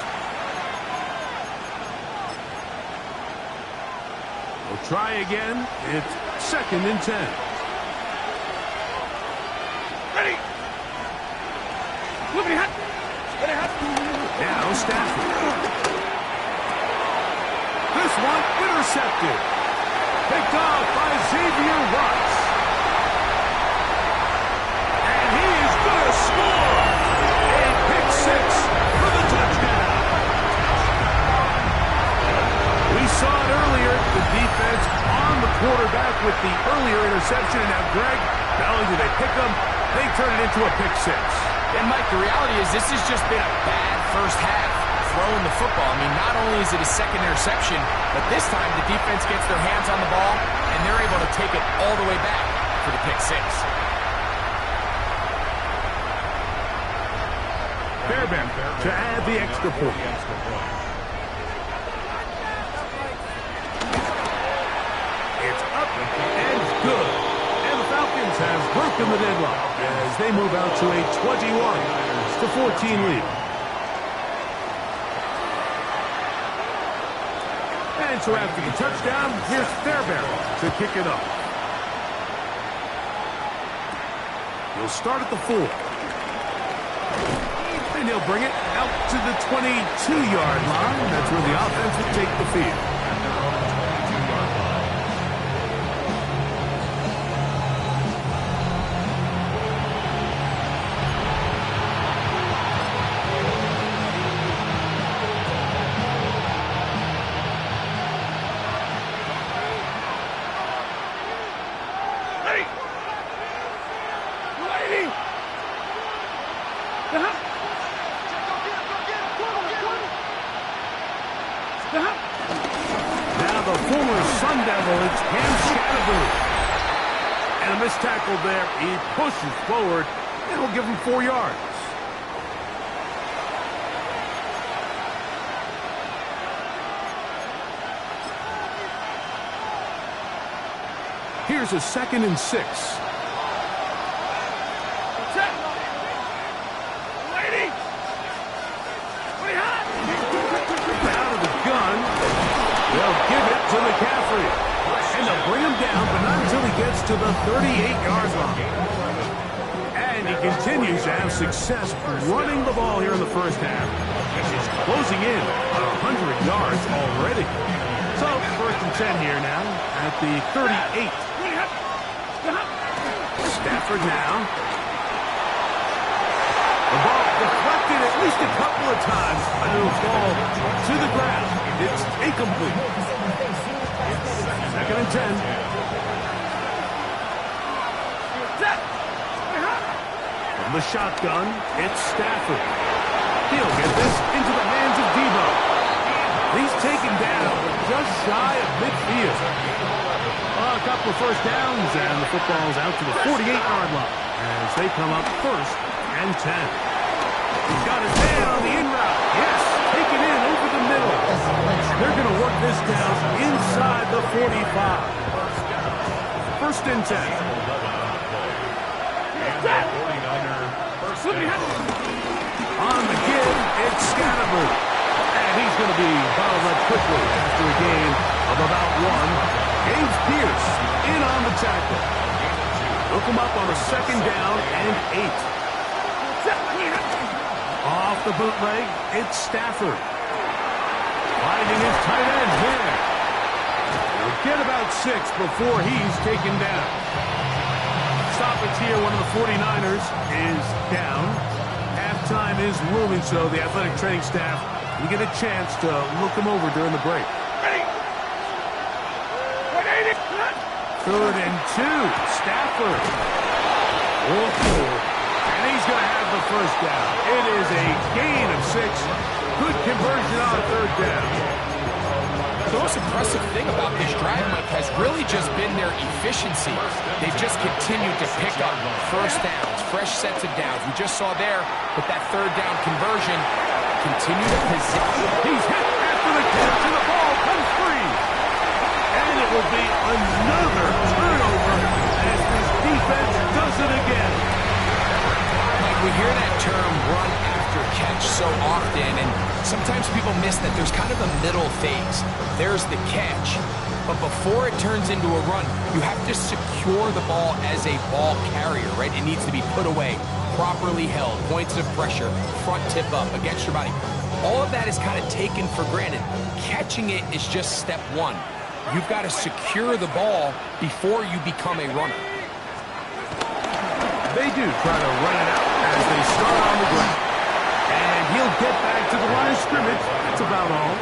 We'll try again. It's 2nd and 10. Ready. Now Stafford. This one intercepted. Picked off by Xavier Watts. And he is going to score. A pick 6 for the touchdown. We saw it earlier. The defense on the quarterback with the earlier interception. And now, Greg, not only do they pick him, they turn it into a pick 6. And, Mike, the reality is this has just been a bad first half throwing the football. I mean, not only is it a second interception, but this time the defense gets their hands on the ball, and they're able to take it all the way back for the pick 6. Fairbairn to add the extra point. It's up and good. And the Falcons have broken the deadlock as they move out to a 21-14 lead. And so after the touchdown, here's Fairbairn to kick it up. He'll start at the 4. And he'll bring it out to the 22-yard line. That's where the offense will take the field. Now the former Sun Devil, it's Cam Shadaboo. And a missed tackle there. He pushes forward, and will give him 4 yards. Here's a 2nd and 6. him down, but not until he gets to the 38-yard line. And he continues to have success running the ball here in the first half. He's closing in on 100 yards already. So, first and 10 here now at the 38. Stafford now. The ball deflected at least a couple of times, and it'll fall to the ground. It's incomplete. Second and 10. From the shotgun, it's Stafford. He'll get this into the hands of Debo. He's taken down just shy of midfield. A couple of first downs, and the football's out to the 48-yard line as they come up first and 10. He's got his man on the in route. Yes, taken in over the middle. They're going to work this down inside the 45. First and 10. On the give, it's Scatterby. And he's going to be bottled up quickly after a gain of about one. James Pierce in on the tackle. Look him up on a second down and 8. Off the bootleg, it's Stafford. Finding his tight end here. He'll get about 6 before he's taken down. Stoppage here, one of the 49ers is down. Halftime is looming, so the athletic training staff will get a chance to look him over during the break. Third and 2, Stafford. And he's going to have the first down. It is a gain of 6. Good conversion on third down. The most impressive thing about this drive, Mike, has really just been their efficiency. They've just continued to pick up first downs, fresh sets of downs. We just saw there with that third down conversion, continue to possess. He's hit after the catch, and the ball comes free. And it will be another turnover as this defense does it again. We hear that term run after catch so often, and sometimes people miss that there's kind of a middle phase. There's the catch, but before it turns into a run, you have to secure the ball as a ball carrier, right? It needs to be put away, properly held, points of pressure, front tip up against your body. All of that is kind of taken for granted. Catching it is just step one. You've got to secure the ball before you become a runner. They do try to run it out as they start on the ground. And he'll get back to the line of scrimmage. That's about all.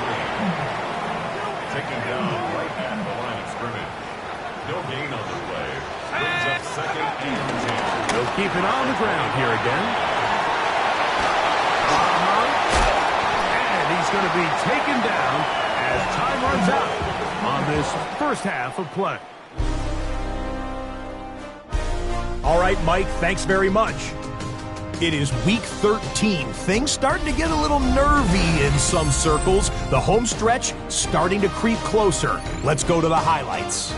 Taking down right at the line of scrimmage. No gain on the play. Brings up second and 10. They'll keep it on the ground here again. And he's going to be taken down as time runs out on this first half of play. All right, Mike, thanks very much. It is week 13. Things starting to get a little nervy in some circles. The home stretch starting to creep closer. Let's go to the highlights.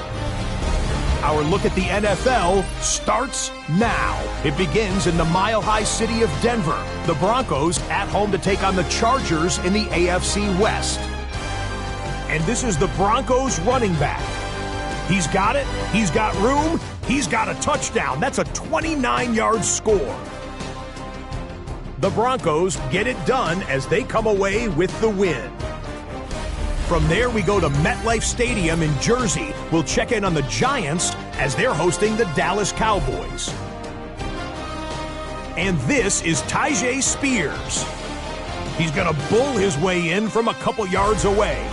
Our look at the NFL starts now. It begins in the mile-high city of Denver. The Broncos at home to take on the Chargers in the AFC West. And this is the Broncos running back. He's got it. He's got room. He's got a touchdown. That's a 29-yard score. The Broncos get it done as they come away with the win. From there, we go to MetLife Stadium in Jersey. We'll check in on the Giants as they're hosting the Dallas Cowboys. And this is Tyjae Spears. He's going to bull his way in from a couple yards away.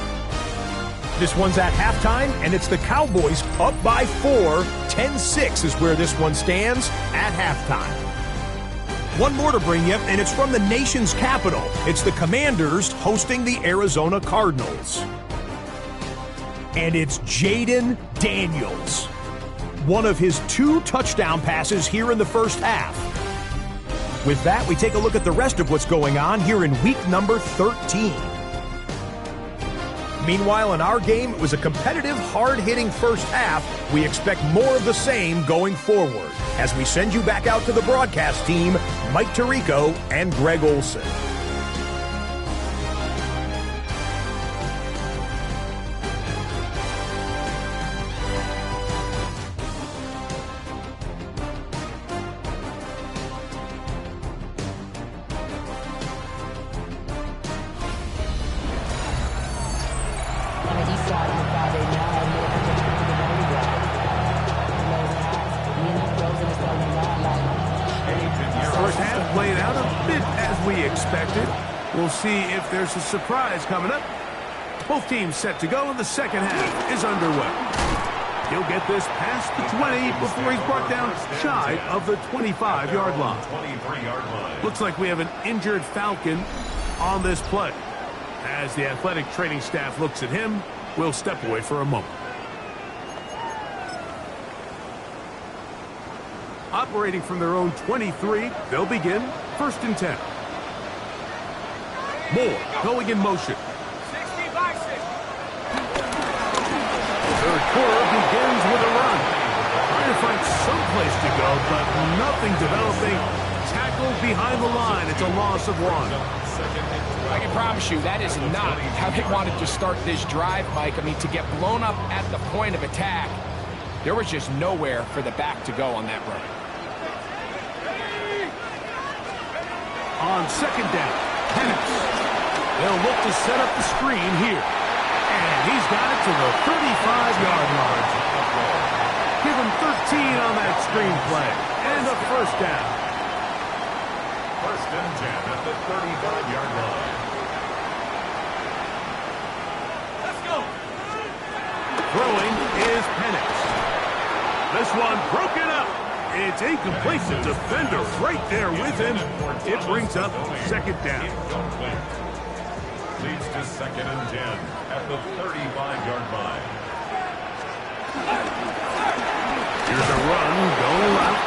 This one's at halftime, and it's the Cowboys up by 4. 10-6 is where this one stands at halftime. One more to bring you, and it's from the nation's capital. It's the Commanders hosting the Arizona Cardinals. And it's Jaden Daniels. One of his 2 touchdown passes here in the first half. With that, we take a look at the rest of what's going on here in week number 13. Meanwhile, in our game, it was a competitive, hard-hitting first half. We expect more of the same going forward. As we send you back out to the broadcast team, Mike Tirico and Greg Olson. we expected. We'll see if there's a surprise coming up. Both teams set to go, and the second half is underway. He'll get this past the 20 before he's brought down shy of the 25-yard line. Looks like we have an injured Falcon on this play. As the athletic training staff looks at him, we'll step away for a moment. Operating from their own 23, they'll begin 1st and 10. Moore going in motion. 60 by 60. Third quarter begins with a run. Trying to find some place to go, but nothing developing. Tackled behind the line. It's a loss of 1. I can promise you that is not how they wanted to start this drive, Mike. I mean, to get blown up at the point of attack, there was just nowhere for the back to go on that run. On 2nd down, Penix. They'll look to set up the screen here. And he's got it to the 35-yard line. Give him 13 on that screen play. And a 1st down. 1st and 10 at the 35-yard line. Let's go. Throwing is Penix. This one broken up. It's incomplete. The defender right there with him. It brings up 2nd down. Leads to 2nd and 10 at the 35-yard line. Here's a run going out.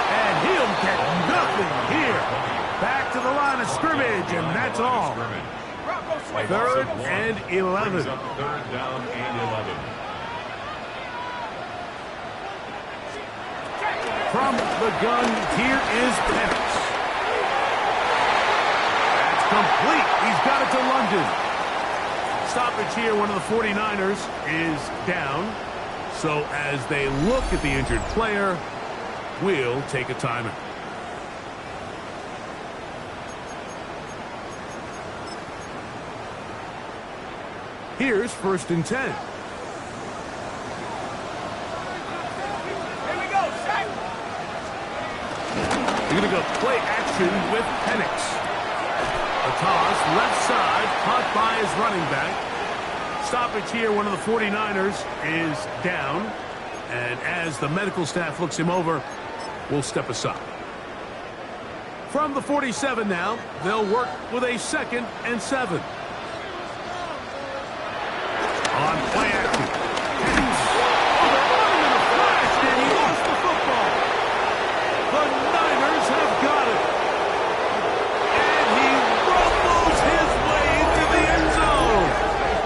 And he'll get nothing here. Back to the line of scrimmage, and that's all. 3rd and 11. 3rd down and 11. From the gun, here is Penix. That's complete. He's got it to London. Stoppage here, one of the 49ers is down. So as they look at the injured player, we'll take a timeout. Here's 1st and 10. You're going to go play action with Penix. A toss, left side, caught by his running back. Stoppage here, one of the 49ers is down. And as the medical staff looks him over, we'll step aside. From the 47 now, they'll work with a 2nd and 7. On play action. Penix. Oh, they're on him in a flash, and he lost the football. The Niners have got it. And he rumbles his way into the end zone.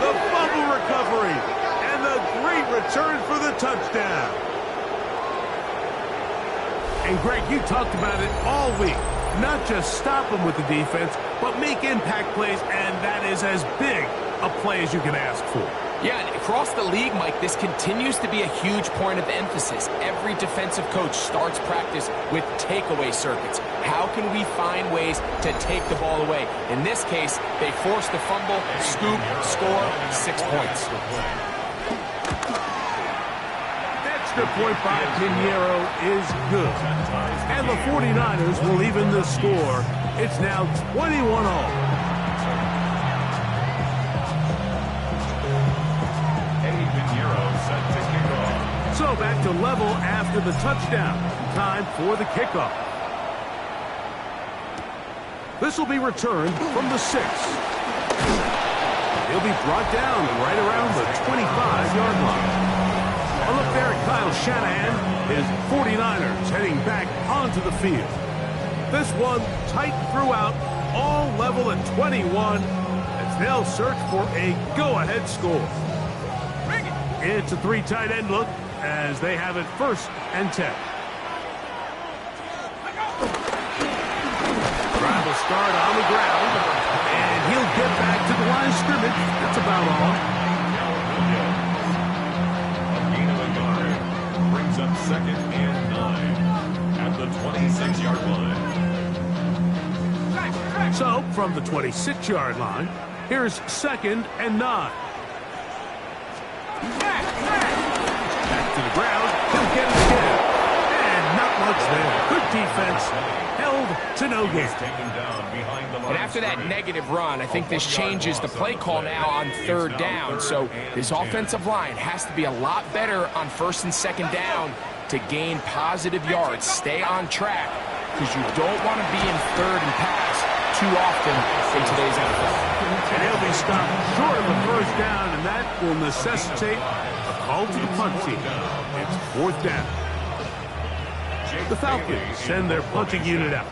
The fumble recovery and the great return for the touchdown. And Greg, you talked about it all week. Not just stop them with the defense, but make impact plays, and that is as big a play as you can ask for. Yeah, and across the league, Mike, this continues to be a huge point of emphasis. Every defensive coach starts practice with takeaway circuits. How can we find ways to take the ball away? In this case, they force the fumble, scoop, score, 6 points. Extra point by Pinheiro is good. And the 49ers will even the score. It's now 21-all. So back to level after the touchdown. Time for the kickoff. This will be returned from the 6. He'll be brought down right around the 25-yard line. A look there at Kyle Shanahan. His 49ers heading back onto the field. This one tight throughout, all level at 21 as they'll search for a go-ahead score. It's a 3 tight end look as they have it 1st and 10. Drive will start on the ground, and he'll get back to the line of scrimmage. That's about all. A gain of a yard brings up 2nd and 9 at the 26-yard line. So from the 26-yard line, here's 2nd and 9. Back to the ground. He'll get it again. And not much there. Good defense held to no gain. And after that negative run, I think this changes the play call now on third down. So this offensive line has to be a lot better on first and second down to gain positive yards. Stay on track, because you don't want to be in third and pass too often in today's NFL. And he'll be stopped short of the first down, and that will necessitate a call to the punt team. It's fourth down. The Falcons send their punting unit out.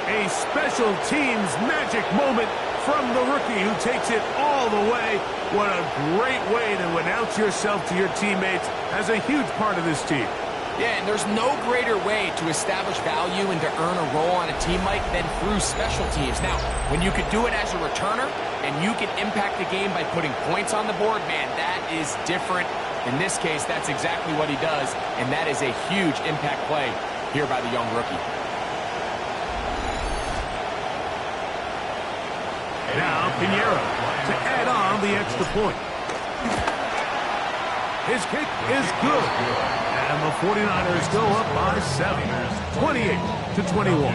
A special teams magic moment from the rookie who takes it all the way. What a great way to announce yourself to your teammates as a huge part of this team. Yeah, and there's no greater way to establish value and to earn a role on a team, Mike, than through special teams. Now, when you can do it as a returner and you can impact the game by putting points on the board, man, that is different. In this case, that's exactly what he does, and that is a huge impact play here by the young rookie. Now, Pinheiro to add on the extra point. His kick is good. And the 49ers go up by 7, 28-21.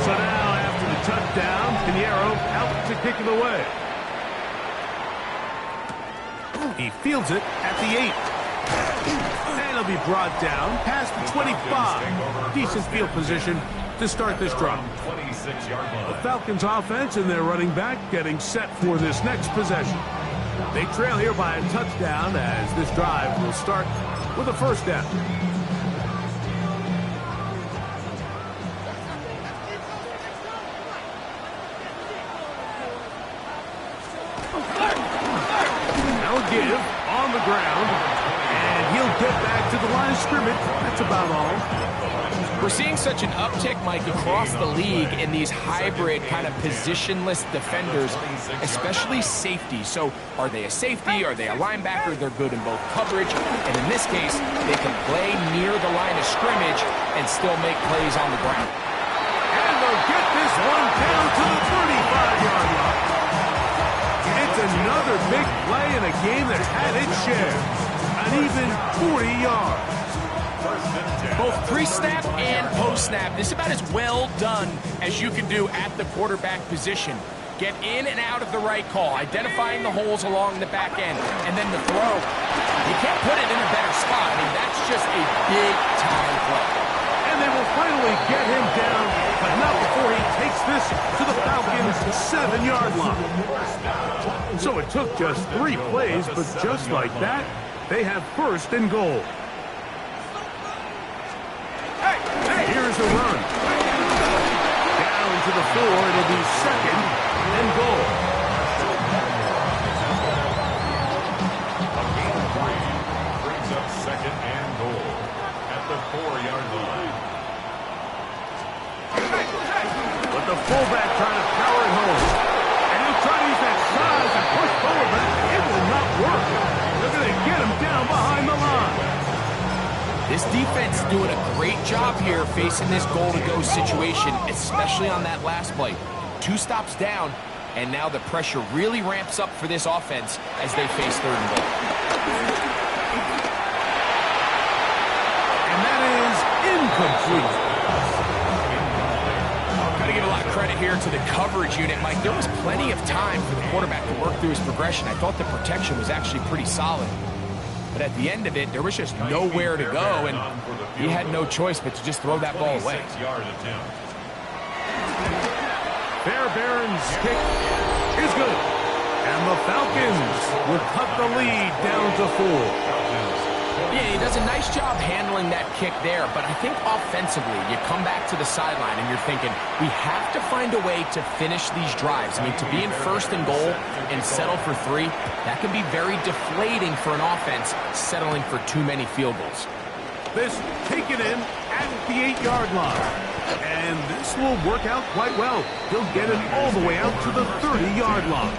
So now, after the touchdown, Pinheiro out to kick it away. He fields it at the 8. And it'll be brought down past the 25. Decent field position to start this drive. The Falcons offense and their running back getting set for this next possession. They trail here by a touchdown as this drive will start with a first down. Give on the ground, and he'll get back to the line of scrimmage. That's about all. We're seeing such an uptick, Mike, across the league in these hybrid kind of positionless defenders, especially safety. So are they a safety? Are they a linebacker? They're good in both coverage. And in this case, they can play near the line of scrimmage and still make plays on the ground. And they'll get this one down to the 35-yard line. Another big play in a game that had its share. An even 40 yards. Both pre-snap and post-snap. This is about as well done as you can do at the quarterback position. Get in and out of the right call, identifying the holes along the back end, and then the throw. You can't put it in a better spot. I mean, that's just a big-time play. And they will finally get him down, but not before he takes this to the Falcons' 7-yard line. So it took just 3 plays, but just like that, they have first and goal. Here's a run. Down to the 4, it'll be second and goal. Brings up second and goal at the 4-yard line. But the fullback trying to power it home. And he'll try to use that size and push forward, but it will not work. They're going to get him down behind the line. This defense is doing a great job here facing this goal-to-go situation, especially on that last play. 2 stops down, and now the pressure really ramps up for this offense as they face third and goal. And that is incomplete. Got to give a lot of credit here to the coverage unit, Mike. There was plenty of time for the quarterback to work through his progression. I thought the protection was actually pretty solid. But at the end of it, there was just nowhere to go, and he had no choice but to just throw that ball away. Fairbairn's kick is good. And the Falcons will cut the lead down to 4. Yeah, he does a nice job handling that kick there, but I think offensively, you come back to the sideline and you're thinking, we have to find a way to finish these drives. I mean, to be in first and goal and settle for 3, that can be very deflating for an offense settling for too many field goals. This taken in at the 8-yard line. And this will work out quite well. He'll get it all the way out to the 30-yard line.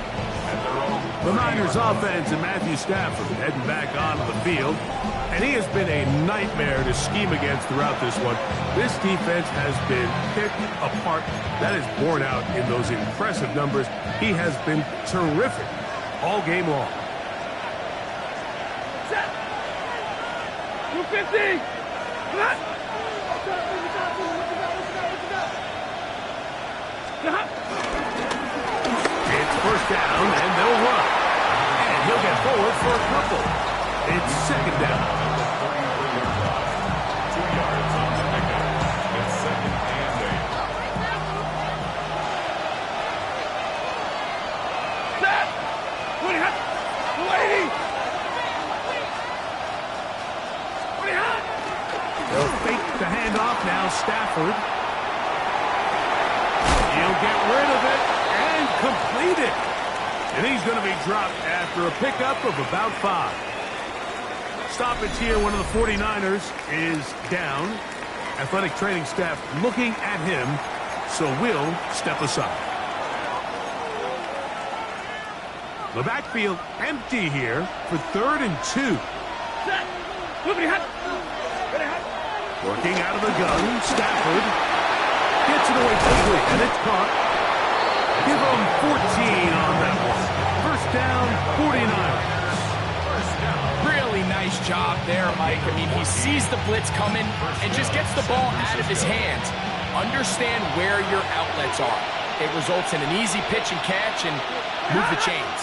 The Niners offense and Matthew Stafford heading back onto the field. And he has been a nightmare to scheme against throughout this one. This defense has been picked apart. That is borne out in those impressive numbers. He has been terrific all game long. Set. 250. Cut. It's first down, and they'll run. And he'll get forward for a couple. It's second down. 2 yards on the pickup. It's second and 8. Set. 20 hot. 280. 20 hot. They'll fake the handoff now. Stafford. He'll get rid of it and complete it. And he's going to be dropped after a pickup of about 5. Stoppage here. One of the 49ers is down. Athletic training staff looking at him, so we'll step aside. The backfield empty here for 3rd and 2. Set. Moving hot. Ready hot. Working out of the gun, Stafford gets it away quickly, and it's caught. Give him 14 on that one. First down, 49ers. Really nice job there, Mike. I mean, he sees the blitz coming and just gets the ball out of his hands. Understand where your outlets are. It results in an easy pitch and catch and move the chains.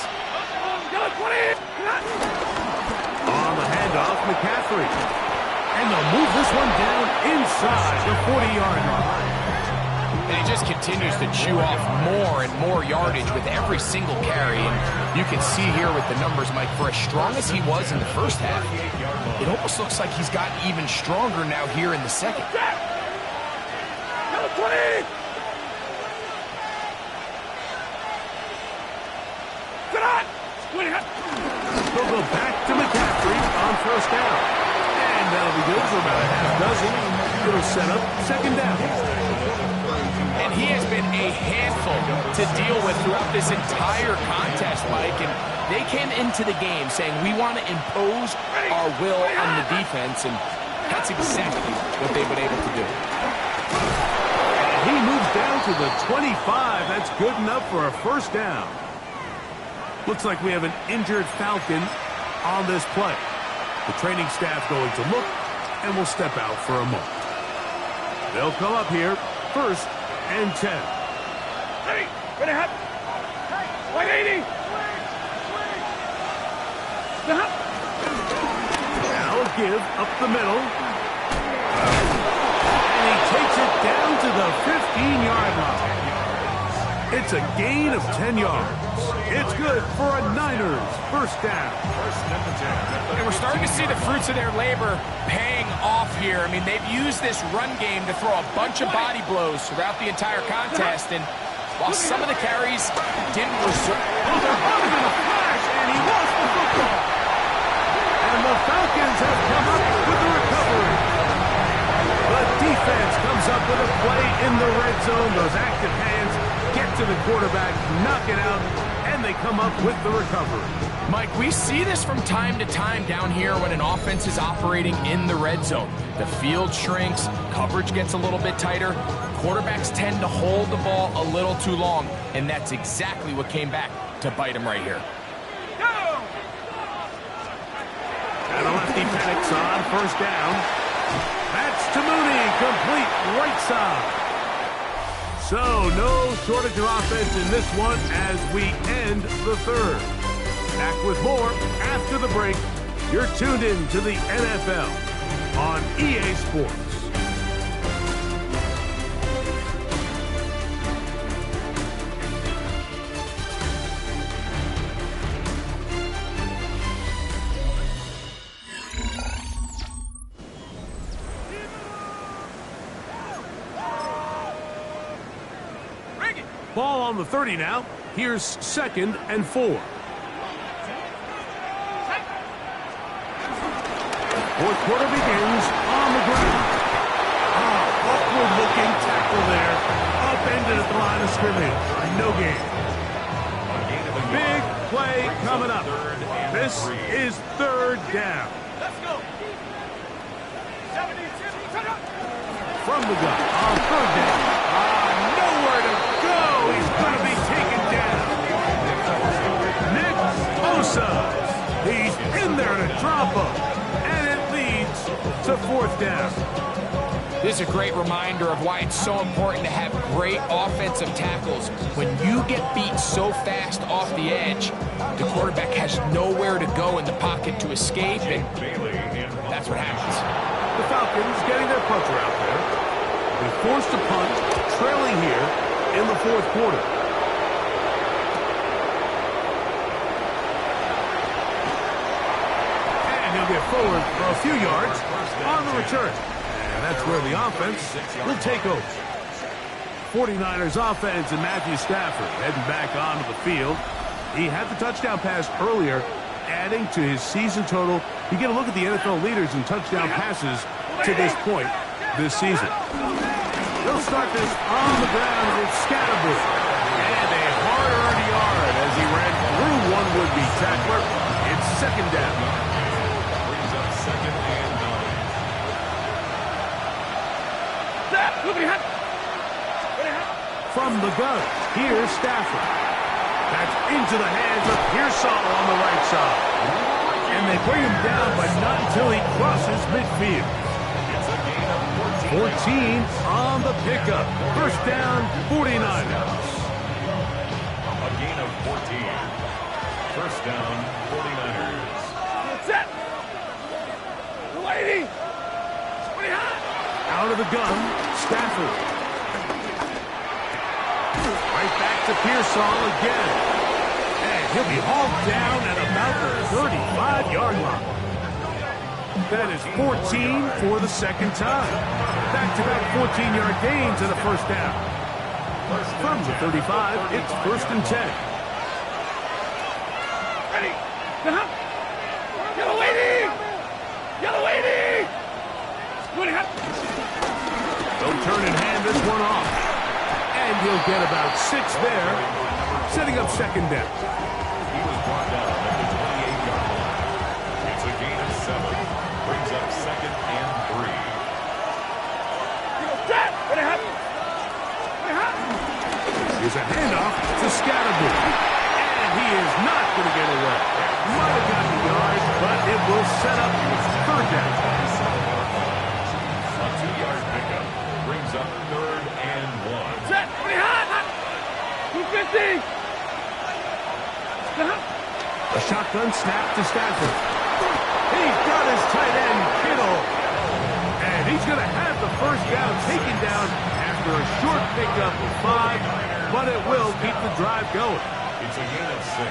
On the handoff, McCaffrey. And they'll move this one down inside the 40-yard line. And he just continues to chew off more and more yardage with every single carry. And you can see here with the numbers, Mike, for as strong as he was in the first half, it almost looks like he's gotten even stronger now here in the second. 20. Get on. 20 hot. They'll go back to McCaffrey on first down. And that'll be good for about a half dozen. It'll set up second down. And he has been a handful to deal with throughout this entire contest, Mike. And they came into the game saying, we want to impose our will on the defense. And that's exactly what they've been able to do. And he moves down to the 25. That's good enough for a first down. Looks like we have an injured Falcon on this play. The training staff going to look, and will step out for a moment. They'll come up here, 1st and 10. Ready. Ready hot. 180. Now give up the middle. And he takes it down to the 15-yard line. It's a gain of 10 yards. It's good for a Niners first down. And we're starting to see the fruits of their labor paying off here. I mean, they've used this run game to throw a bunch of body blows throughout the entire contest. And while some of the carries didn't result. And he lost the football. And the Falcons have come up with the recovery. The defense comes up with a play in the red zone. Those active hands get to the quarterback, knock it out, and they come up with the recovery. Mike, we see this from time to time down here when an offense is operating in the red zone. The field shrinks, coverage gets a little bit tighter, quarterbacks tend to hold the ball a little too long, and that's exactly what came back to bite him right here. And the lefty panics on first down. That's to Mooney, complete right side. So no shortage of offense in this one as we end the 3rd. Back with more after the break. You're tuned in to the NFL on EA Sports. Ball on the 30 now. Here's 2nd and 4. Fourth quarter begins on the ground. Awkward-looking tackle there. Upended at the line of scrimmage. No gain. Big play coming up. This is 3rd down. Let's go. 72. From the gun on 3rd down. Nowhere to go. He's going to be taken down. Nick Bosa. He's in there to drop him. And it leads to 4th down. This is a great reminder of why it's so important to have great offensive tackles. When you get beat so fast off the edge, the quarterback has nowhere to go in the pocket to escape, and that's what happens. The Falcons getting their punter out there. They forced a punt, trailing here in the 4th quarter. And he'll get forward for a few yards on the return. And that's where the offense will take over. 49ers offense and Matthew Stafford heading back onto the field. He had the touchdown pass earlier, adding to his season total. You get a look at the NFL leaders in touchdown passes to this point this season. They'll start this on the ground with Scatterbury. And a hard-earned yard as he ran through one would-be tackler. It's 2nd down. Brings up 2nd and 9. From the gun, here's Stafford. That's into the hands of Pearsall on the right side. And they bring him down, but not until he crosses midfield. 14 on the pickup. 1st down, 49ers. A gain of 14. 1st down, 49ers. Set. Lady. Out of the gun, Stafford. Right back to Pearsall again. And he'll be hauled down at about the 35-yard line. That is 14 for the 2nd time. Back-to-back 14-yard gains in the 1st down. From the 35, it's 1st and 10. Ready. Yellow lady. Yellow lady. Don't turn and hand this one off. And he'll get about 6 there, setting up 2nd down. He was brought down at the 28-yard line. It's a gain of 7. Brings up 2nd and 3. Here's a handoff to Scatterbury. And he is not going to get away. Might have gotten the yard, but it will set up 3rd down. A 2-yard pickup brings up 3rd and 1. Set. 250. A shotgun snap to Stafford. He's got his tight end, Kittle. And he's going to have the 1st down taken down after a short pickup of 5, but it will keep the drive going. It's a gain of 6.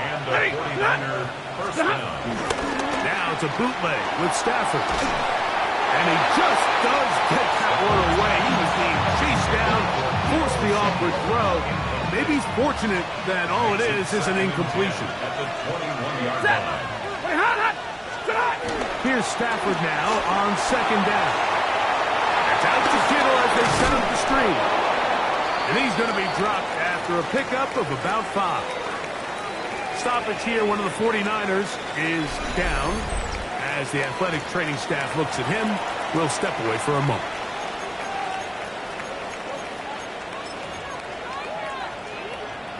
And a 49er 1st down. Now it's a bootleg with Stafford. And he just does get that one away. He was being chased down, forced the awkward throw. Maybe he's fortunate that all it is an incompletion. At the 21-yard line. Here's Stafford now on 2nd down. It's out to Kittle as they set up the screen. And he's going to be dropped after a pickup of about 5. Stoppage here, one of the 49ers is down. As the athletic training staff looks at him, we'll step away for a moment.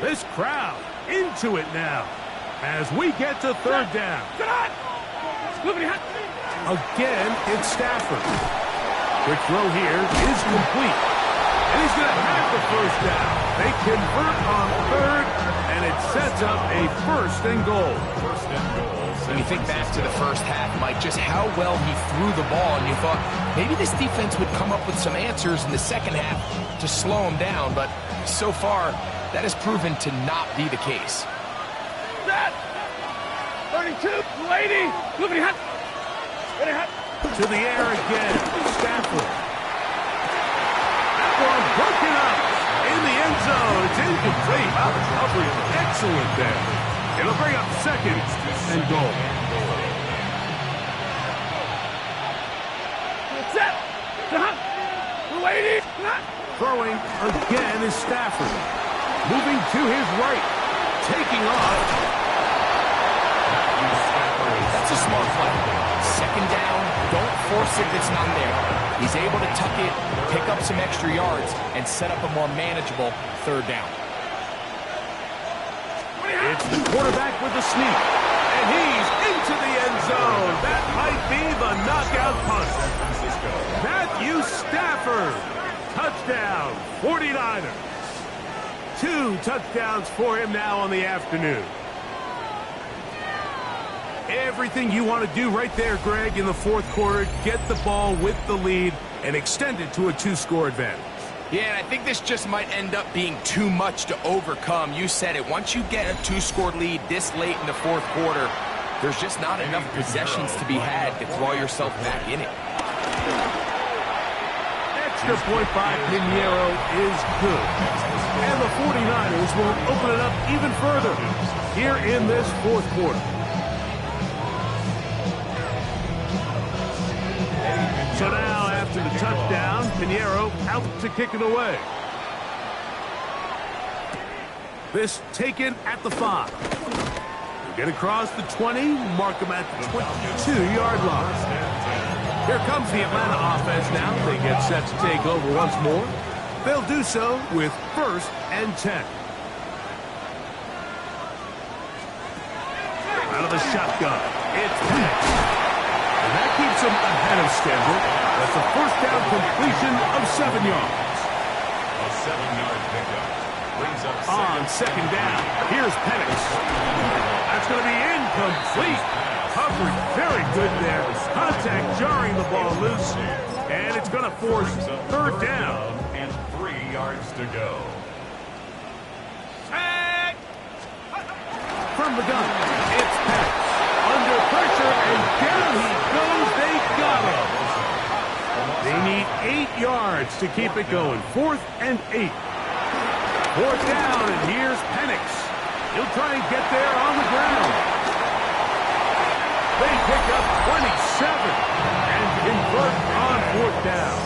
This crowd into it now as we get to 3rd down. Again, it's Stafford. Quick throw here is complete. And he's going to have the 1st down. They convert on 3rd, and it sets up a 1st and goal. 1st and goal. When you think back to the 1st half, Mike, just how well he threw the ball, and you thought maybe this defense would come up with some answers in the 2nd half to slow him down, but so far, that has proven to not be the case. 32, lady. To the air again, Stafford. That one broken up in the end zone. complete. Excellent there. It'll bring up second and goal. Set. Waiting. Throwing again is Stafford. Moving to his right. Taking off. That's a smart play. Second down, don't force it if it's not there. He's able to tuck it, pick up some extra yards, and set up a more manageable third down. It's the quarterback with the sneak. And he's into the end zone. That might be the knockout punt. Matthew Stafford. Touchdown, 49ers. 2 touchdowns for him now on the afternoon. Everything you want to do right there, Greg, in the fourth quarter. Get the ball with the lead and extend it to a 2-score advantage. Yeah, and I think this just might end up being too much to overcome. You said it. Once you get a 2-score lead this late in the fourth quarter, there's just not enough possessions to be had to throw yourself back in it. Extra point by Pinheiro is good. And the 49ers will open it up even further here in this fourth quarter. So now, after the touchdown, Pinheiro out to kick it away. This taken at the 5. We'll get across the 20, mark him at the 22-yard line. Here comes the Atlanta offense now. They get set to take over once more. They'll do so with 1st and 10. Out of the shotgun, it's Penix. And that keeps him ahead of schedule. That's a first down completion of 7 yards. A 7-yard pickup brings up on second down. Here's Penix. That's going to be incomplete. Coverage very good there. Contact jarring the ball loose. And it's going to force 3rd down. And 3 yards to go. From the gun, it's Penix. Under pressure, and down he goes. They got him. They need 8 yards to keep it going. 4th and 8. 4th down, and here's Penix. He'll try and get there on the ground. They pick up 27 and convert on 4th down.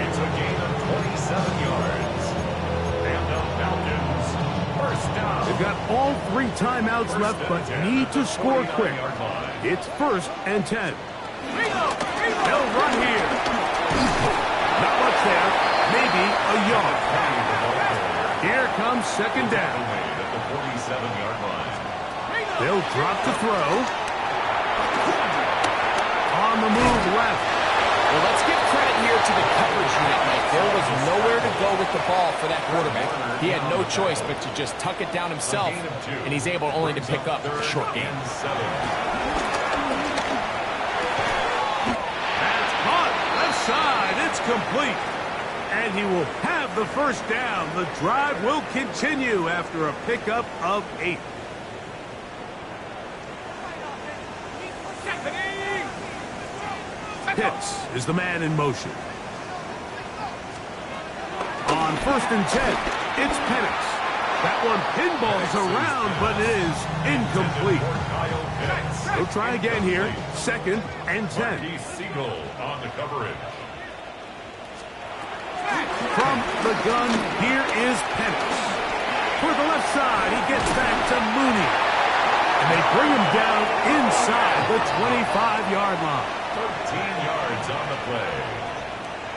It's a gain of 27 yards. And the Falcons, first down. They've got all 3 timeouts left, but need to score quick. It's 1st and 10. They'll run here. Not much there. Maybe a yard. Here comes 2nd down. At the 47-yard line. They'll drop to throw. On the move left. Well, let's give credit here to the coverage unit, Mike. There was nowhere to go with the ball for that quarterback. He had no choice but to just tuck it down himself, and he's able only to pick up a short gain. That's caught. Left side. It's complete. And he will have the first down. The drive will continue after a pickup of 8. Pitts is the man in motion. On 1st and 10, it's Penix. That one pinballs around, but it is incomplete. He'll try again here. 2nd and 10. On the coverage. From the gun, here is Penix. For the left side, he gets back to Mooney. And they bring him down inside the 25-yard line. 13 yards on the play.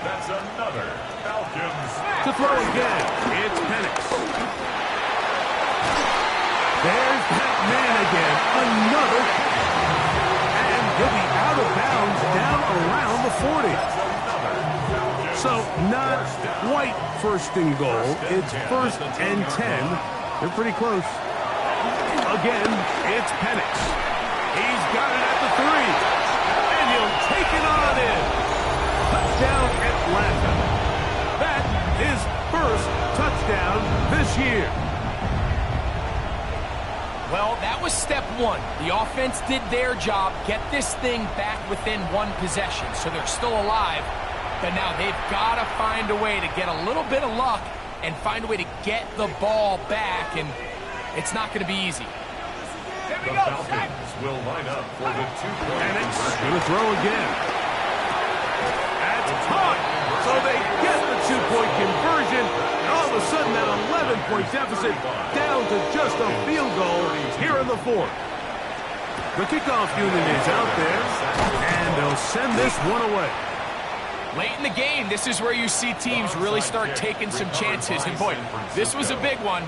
That's another Falcons. To throw again, it's Penix. There's that man again. Another. And he'll be out of bounds down around the 40. So not quite 1st and goal. It's 1st and 10. They're pretty close. Again, it's Penix. He's got it at the 3. And he'll take it on in. Touchdown, Atlanta. That is 1st touchdown this year. Well, that was step 1. The offense did their job, get this thing back within 1 possession, so they're still alive. But now they've got to find a way to get a little bit of luck and find a way to get the ball back, and it's not going to be easy. The Falcons will line up for the 2-point. And it's going to throw again. That's caught. So they get the 2-point conversion. And all of a sudden, that 11-point deficit down to just a field goal here in the fourth. The kickoff unit is out there, and they'll send this one away. Late in the game, this is where you see teams really start taking some chances. And boy, this was a big one,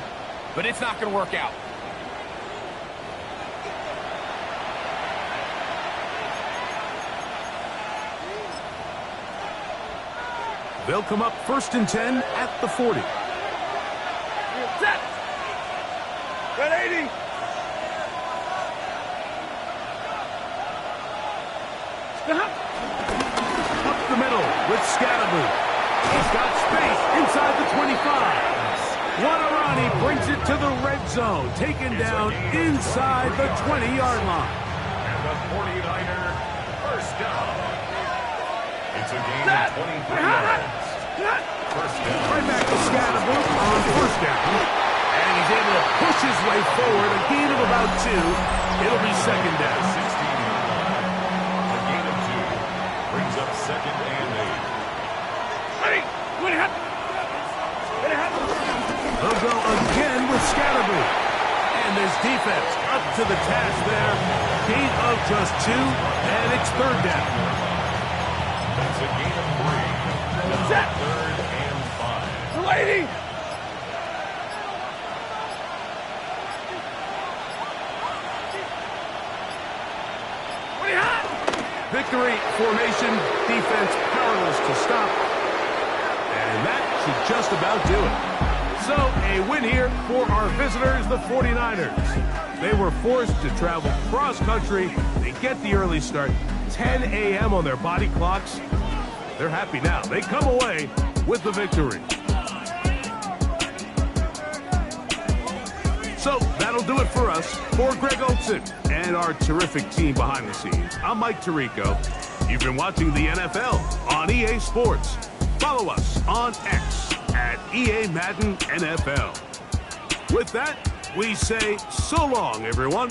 but it's not going to work out. They'll come up 1st and 10 at the 40. Set. Red 80. Stop. Up the middle with Scatterby. He's got space inside the 25. Guarani brings it to the red zone, taken down inside the 20-yard line. And the 49er first down. It's a gain of 23 yards. First down. Right back to Scatterby on first down. And he's able to push his way forward, a gain of about 2. It'll be second down. 16-yard. A gain of 2. Brings up 2nd and 8. Ready. What happened? They'll go again with Scatterby. And this defense up to the task there. Gain of just 2, and it's third down. That's a gain of 3. Set. 3rd and 5. The lady. What do you have? Victory formation, defense powerless to stop. And that should just about do it. So, a win here for our visitors, the 49ers. They were forced to travel cross-country. They get the early start, 10 a.m. on their body clocks. They're happy now. They come away with the victory. So, that'll do it for us. For Greg Olson and our terrific team behind the scenes, I'm Mike Tirico. You've been watching the NFL on EA Sports. Follow us on X at EA Madden NFL. With that, we say so long, everyone.